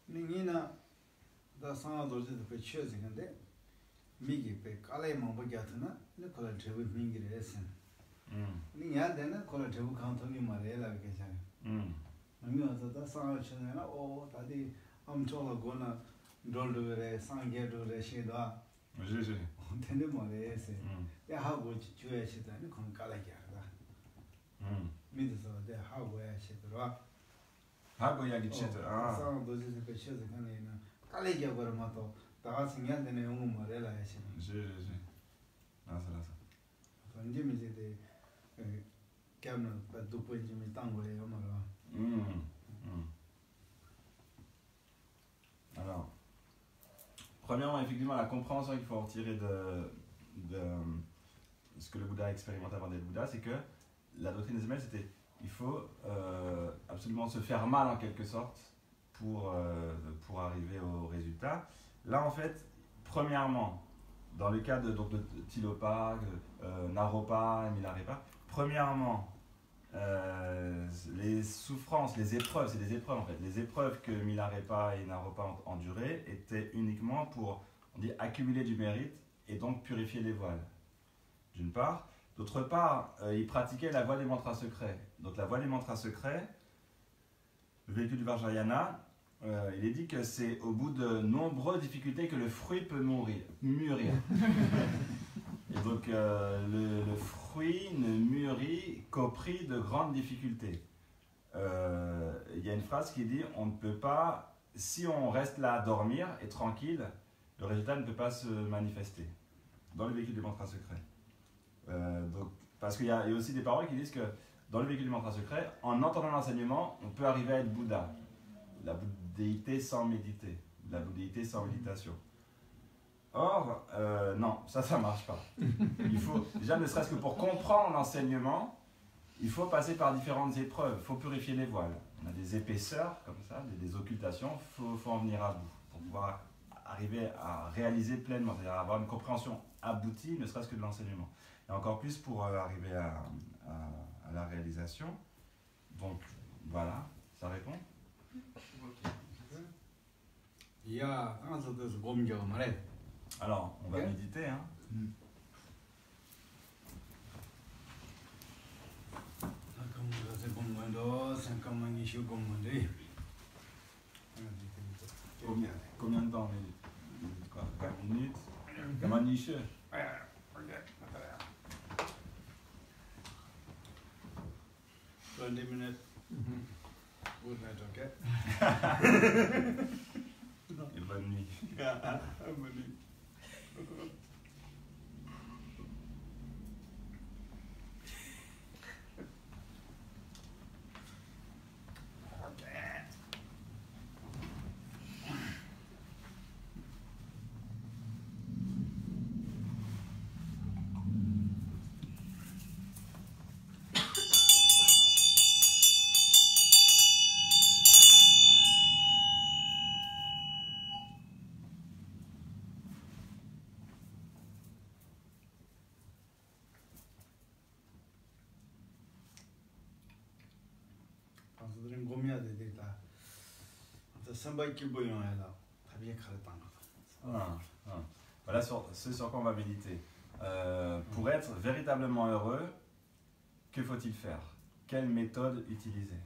니나 다 상아도지 그 취해지는데 미기 배 깔레 먹어게잖아 네 콜라 제부 민기를 했어 니야 되는 콜라 제부 카운터기 말해라 그잖아 남이 다 상아 치네나 오 다디 엄청나 거나 돌도래 상게도래 시다 Jeje. Tende mole ese. Ya hago juya shida ni kon kala gyarda. Mido so de hago ya shida. Hago ya gicheta. Ah. Sa doji se peshe se kana ina. Kala gyagora mato. Daga singya de ne ungu mole la ya shida. Jeje. Nasa nasa. Tonje mi de kamna pa dupo inji mi tango ya mara. Alors, premièrement, effectivement, la compréhension qu'il faut en tirer de ce que le Bouddha a expérimenté avant d'être Bouddha, c'est que la doctrine des semelles, c'était il faut absolument se faire mal en quelque sorte pour arriver au résultat. Là, en fait, premièrement, dans le cas de Tilopa, Naropa et Milarepa, premièrement, les souffrances, les épreuves, c'est des épreuves en fait. Les épreuves que Milarepa et Naropa ont endurées étaient uniquement pour, on dit, accumuler du mérite et donc purifier les voiles, d'une part. D'autre part, ils pratiquaient la voie des mantras secrets. Donc la voie des mantras secrets, le véhicule du Vajrayana, il est dit que c'est au bout de nombreuses difficultés que le fruit peut mûrir. Et donc le fruit ne mûrit qu'au prix de grandes difficultés. Il y a une phrase qui dit on ne peut pas, si on reste là à dormir et tranquille, le résultat ne peut pas se manifester dans le véhicule du mantra secret. Donc, parce qu'il y a aussi des paroles qui disent que dans le véhicule du mantra secret, en entendant l'enseignement, on peut arriver à être Bouddha, la bouddhéité sans méditer, la bouddhéité sans méditation. Or, non, ça marche pas. Il faut, déjà ne serait-ce que pour comprendre l'enseignement, il faut passer par différentes épreuves, il faut purifier les voiles. On a des épaisseurs comme ça, des occultations, il faut en venir à bout pour pouvoir arriver à réaliser pleinement, c'est-à-dire avoir une compréhension aboutie, ne serait-ce que de l'enseignement. Et encore plus pour arriver à la réalisation. Donc, voilà, ça répond? Alors, on va méditer, hein. Combien de temps? 4 minutes? 20 minutes. Good night, okay? Et bonne nuit. Bonne nuit. Voilà ce sur quoi on va méditer. Pour être véritablement heureux, que faut-il faire? Quelle méthode utiliser?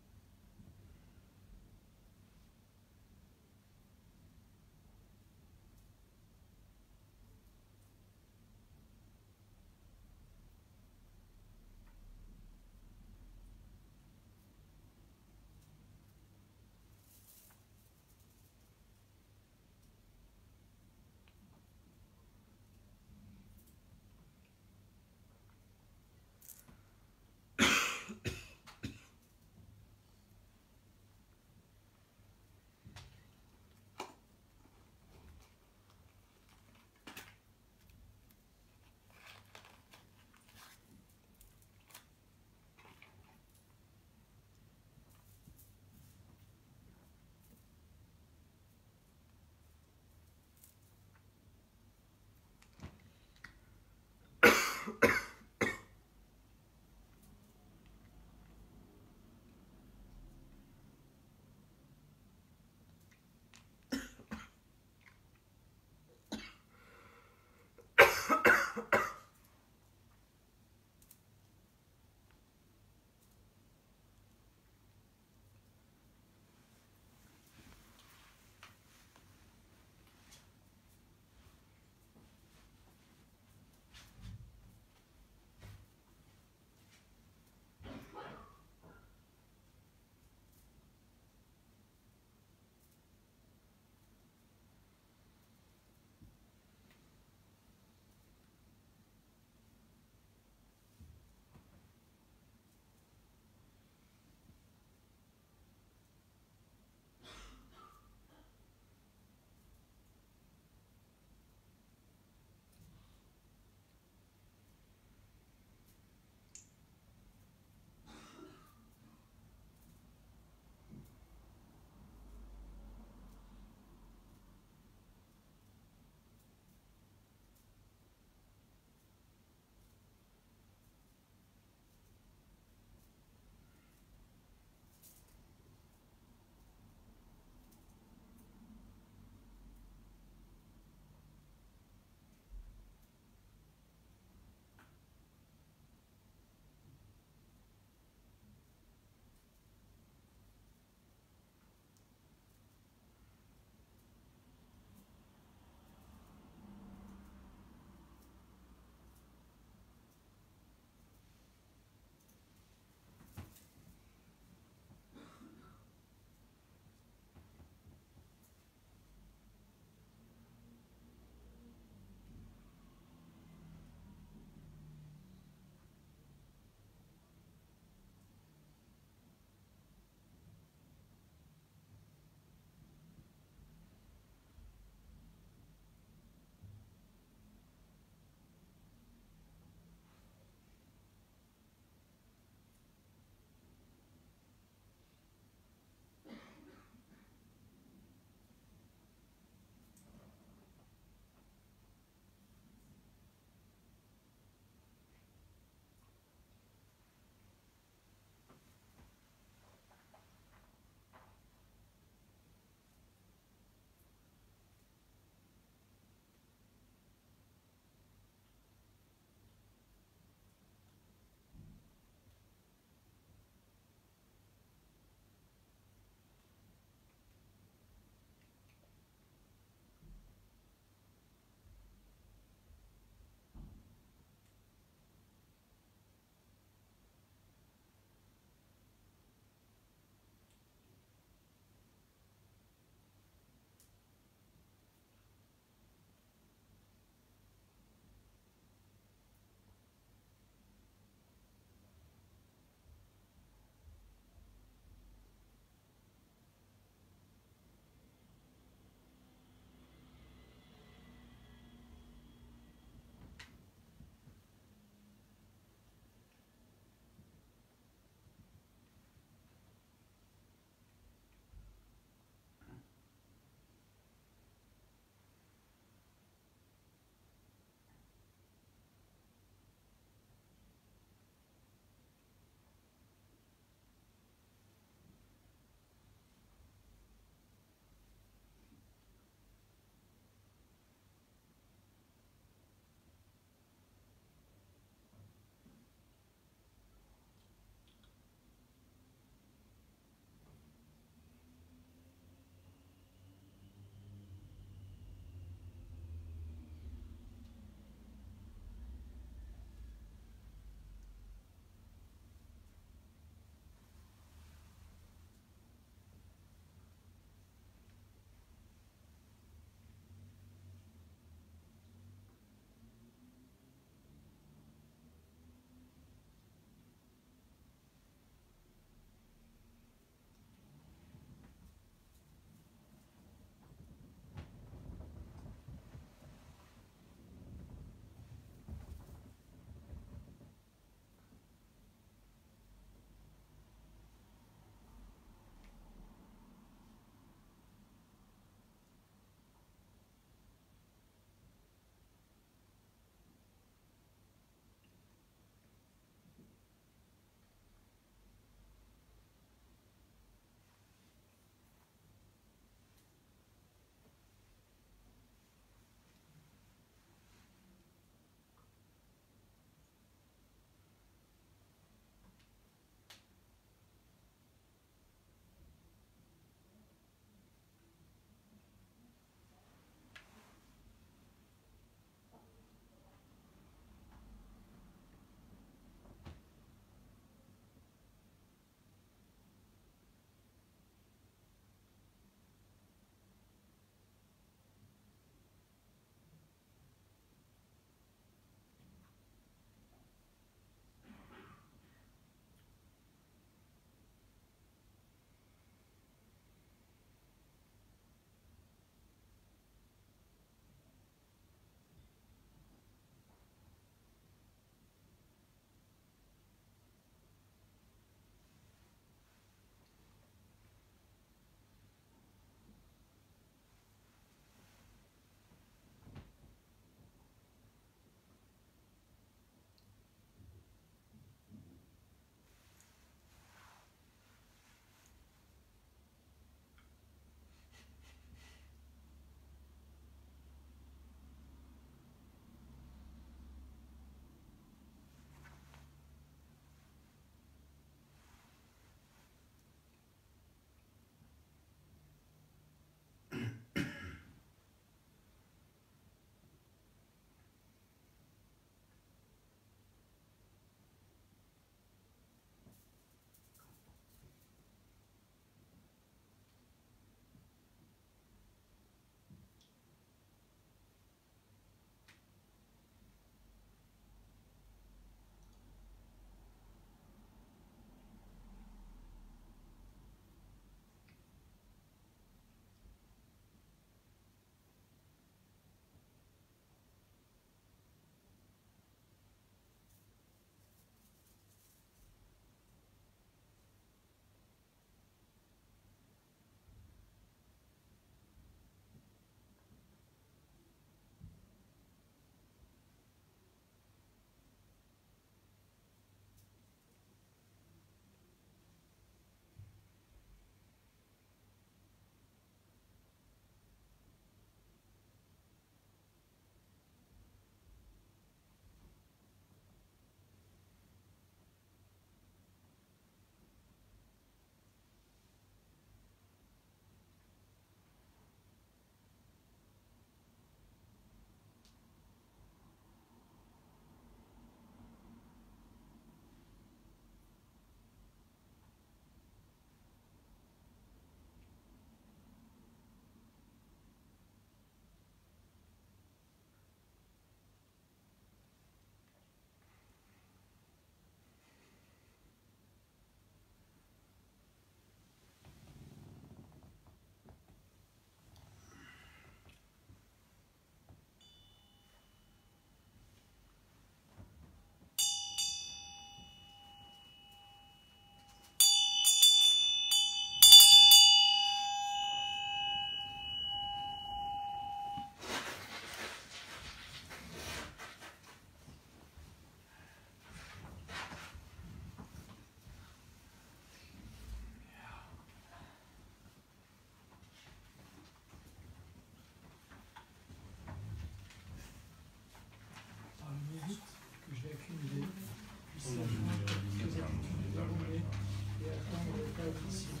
quelques habitudes dérouler et atteindre l'état officiel.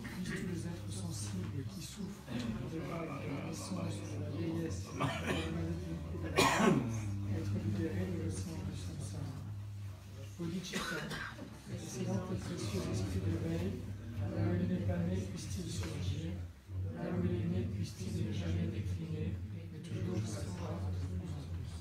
Puissent tous les êtres sensibles qui souffrent de la naissance, de la vieillesse, de la maladie et de la mort être libérés de l'océan du samsara. Bodhicitta, excellent et précieux esprit de veille, là où il n'est pas né, puisse-t-il surgir, là où il est né, puisse-t il ne jamais décliner, mais toujours s'accroître de plus en plus.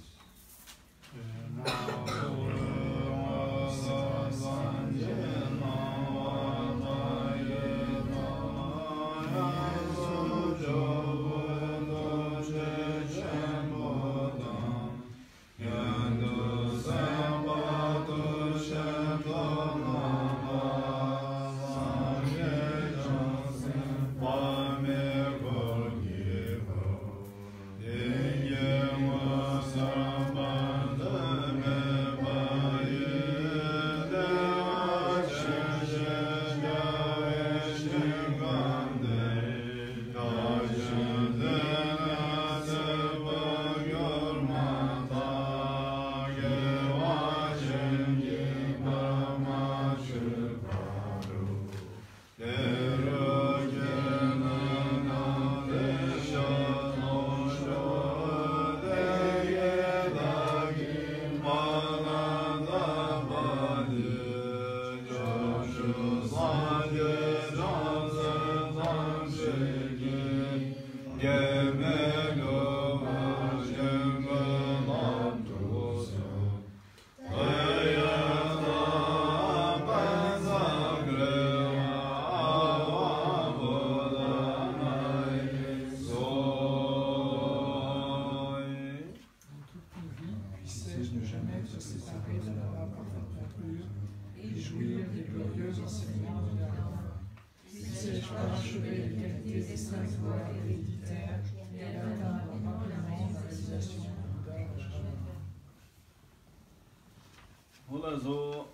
Hola zo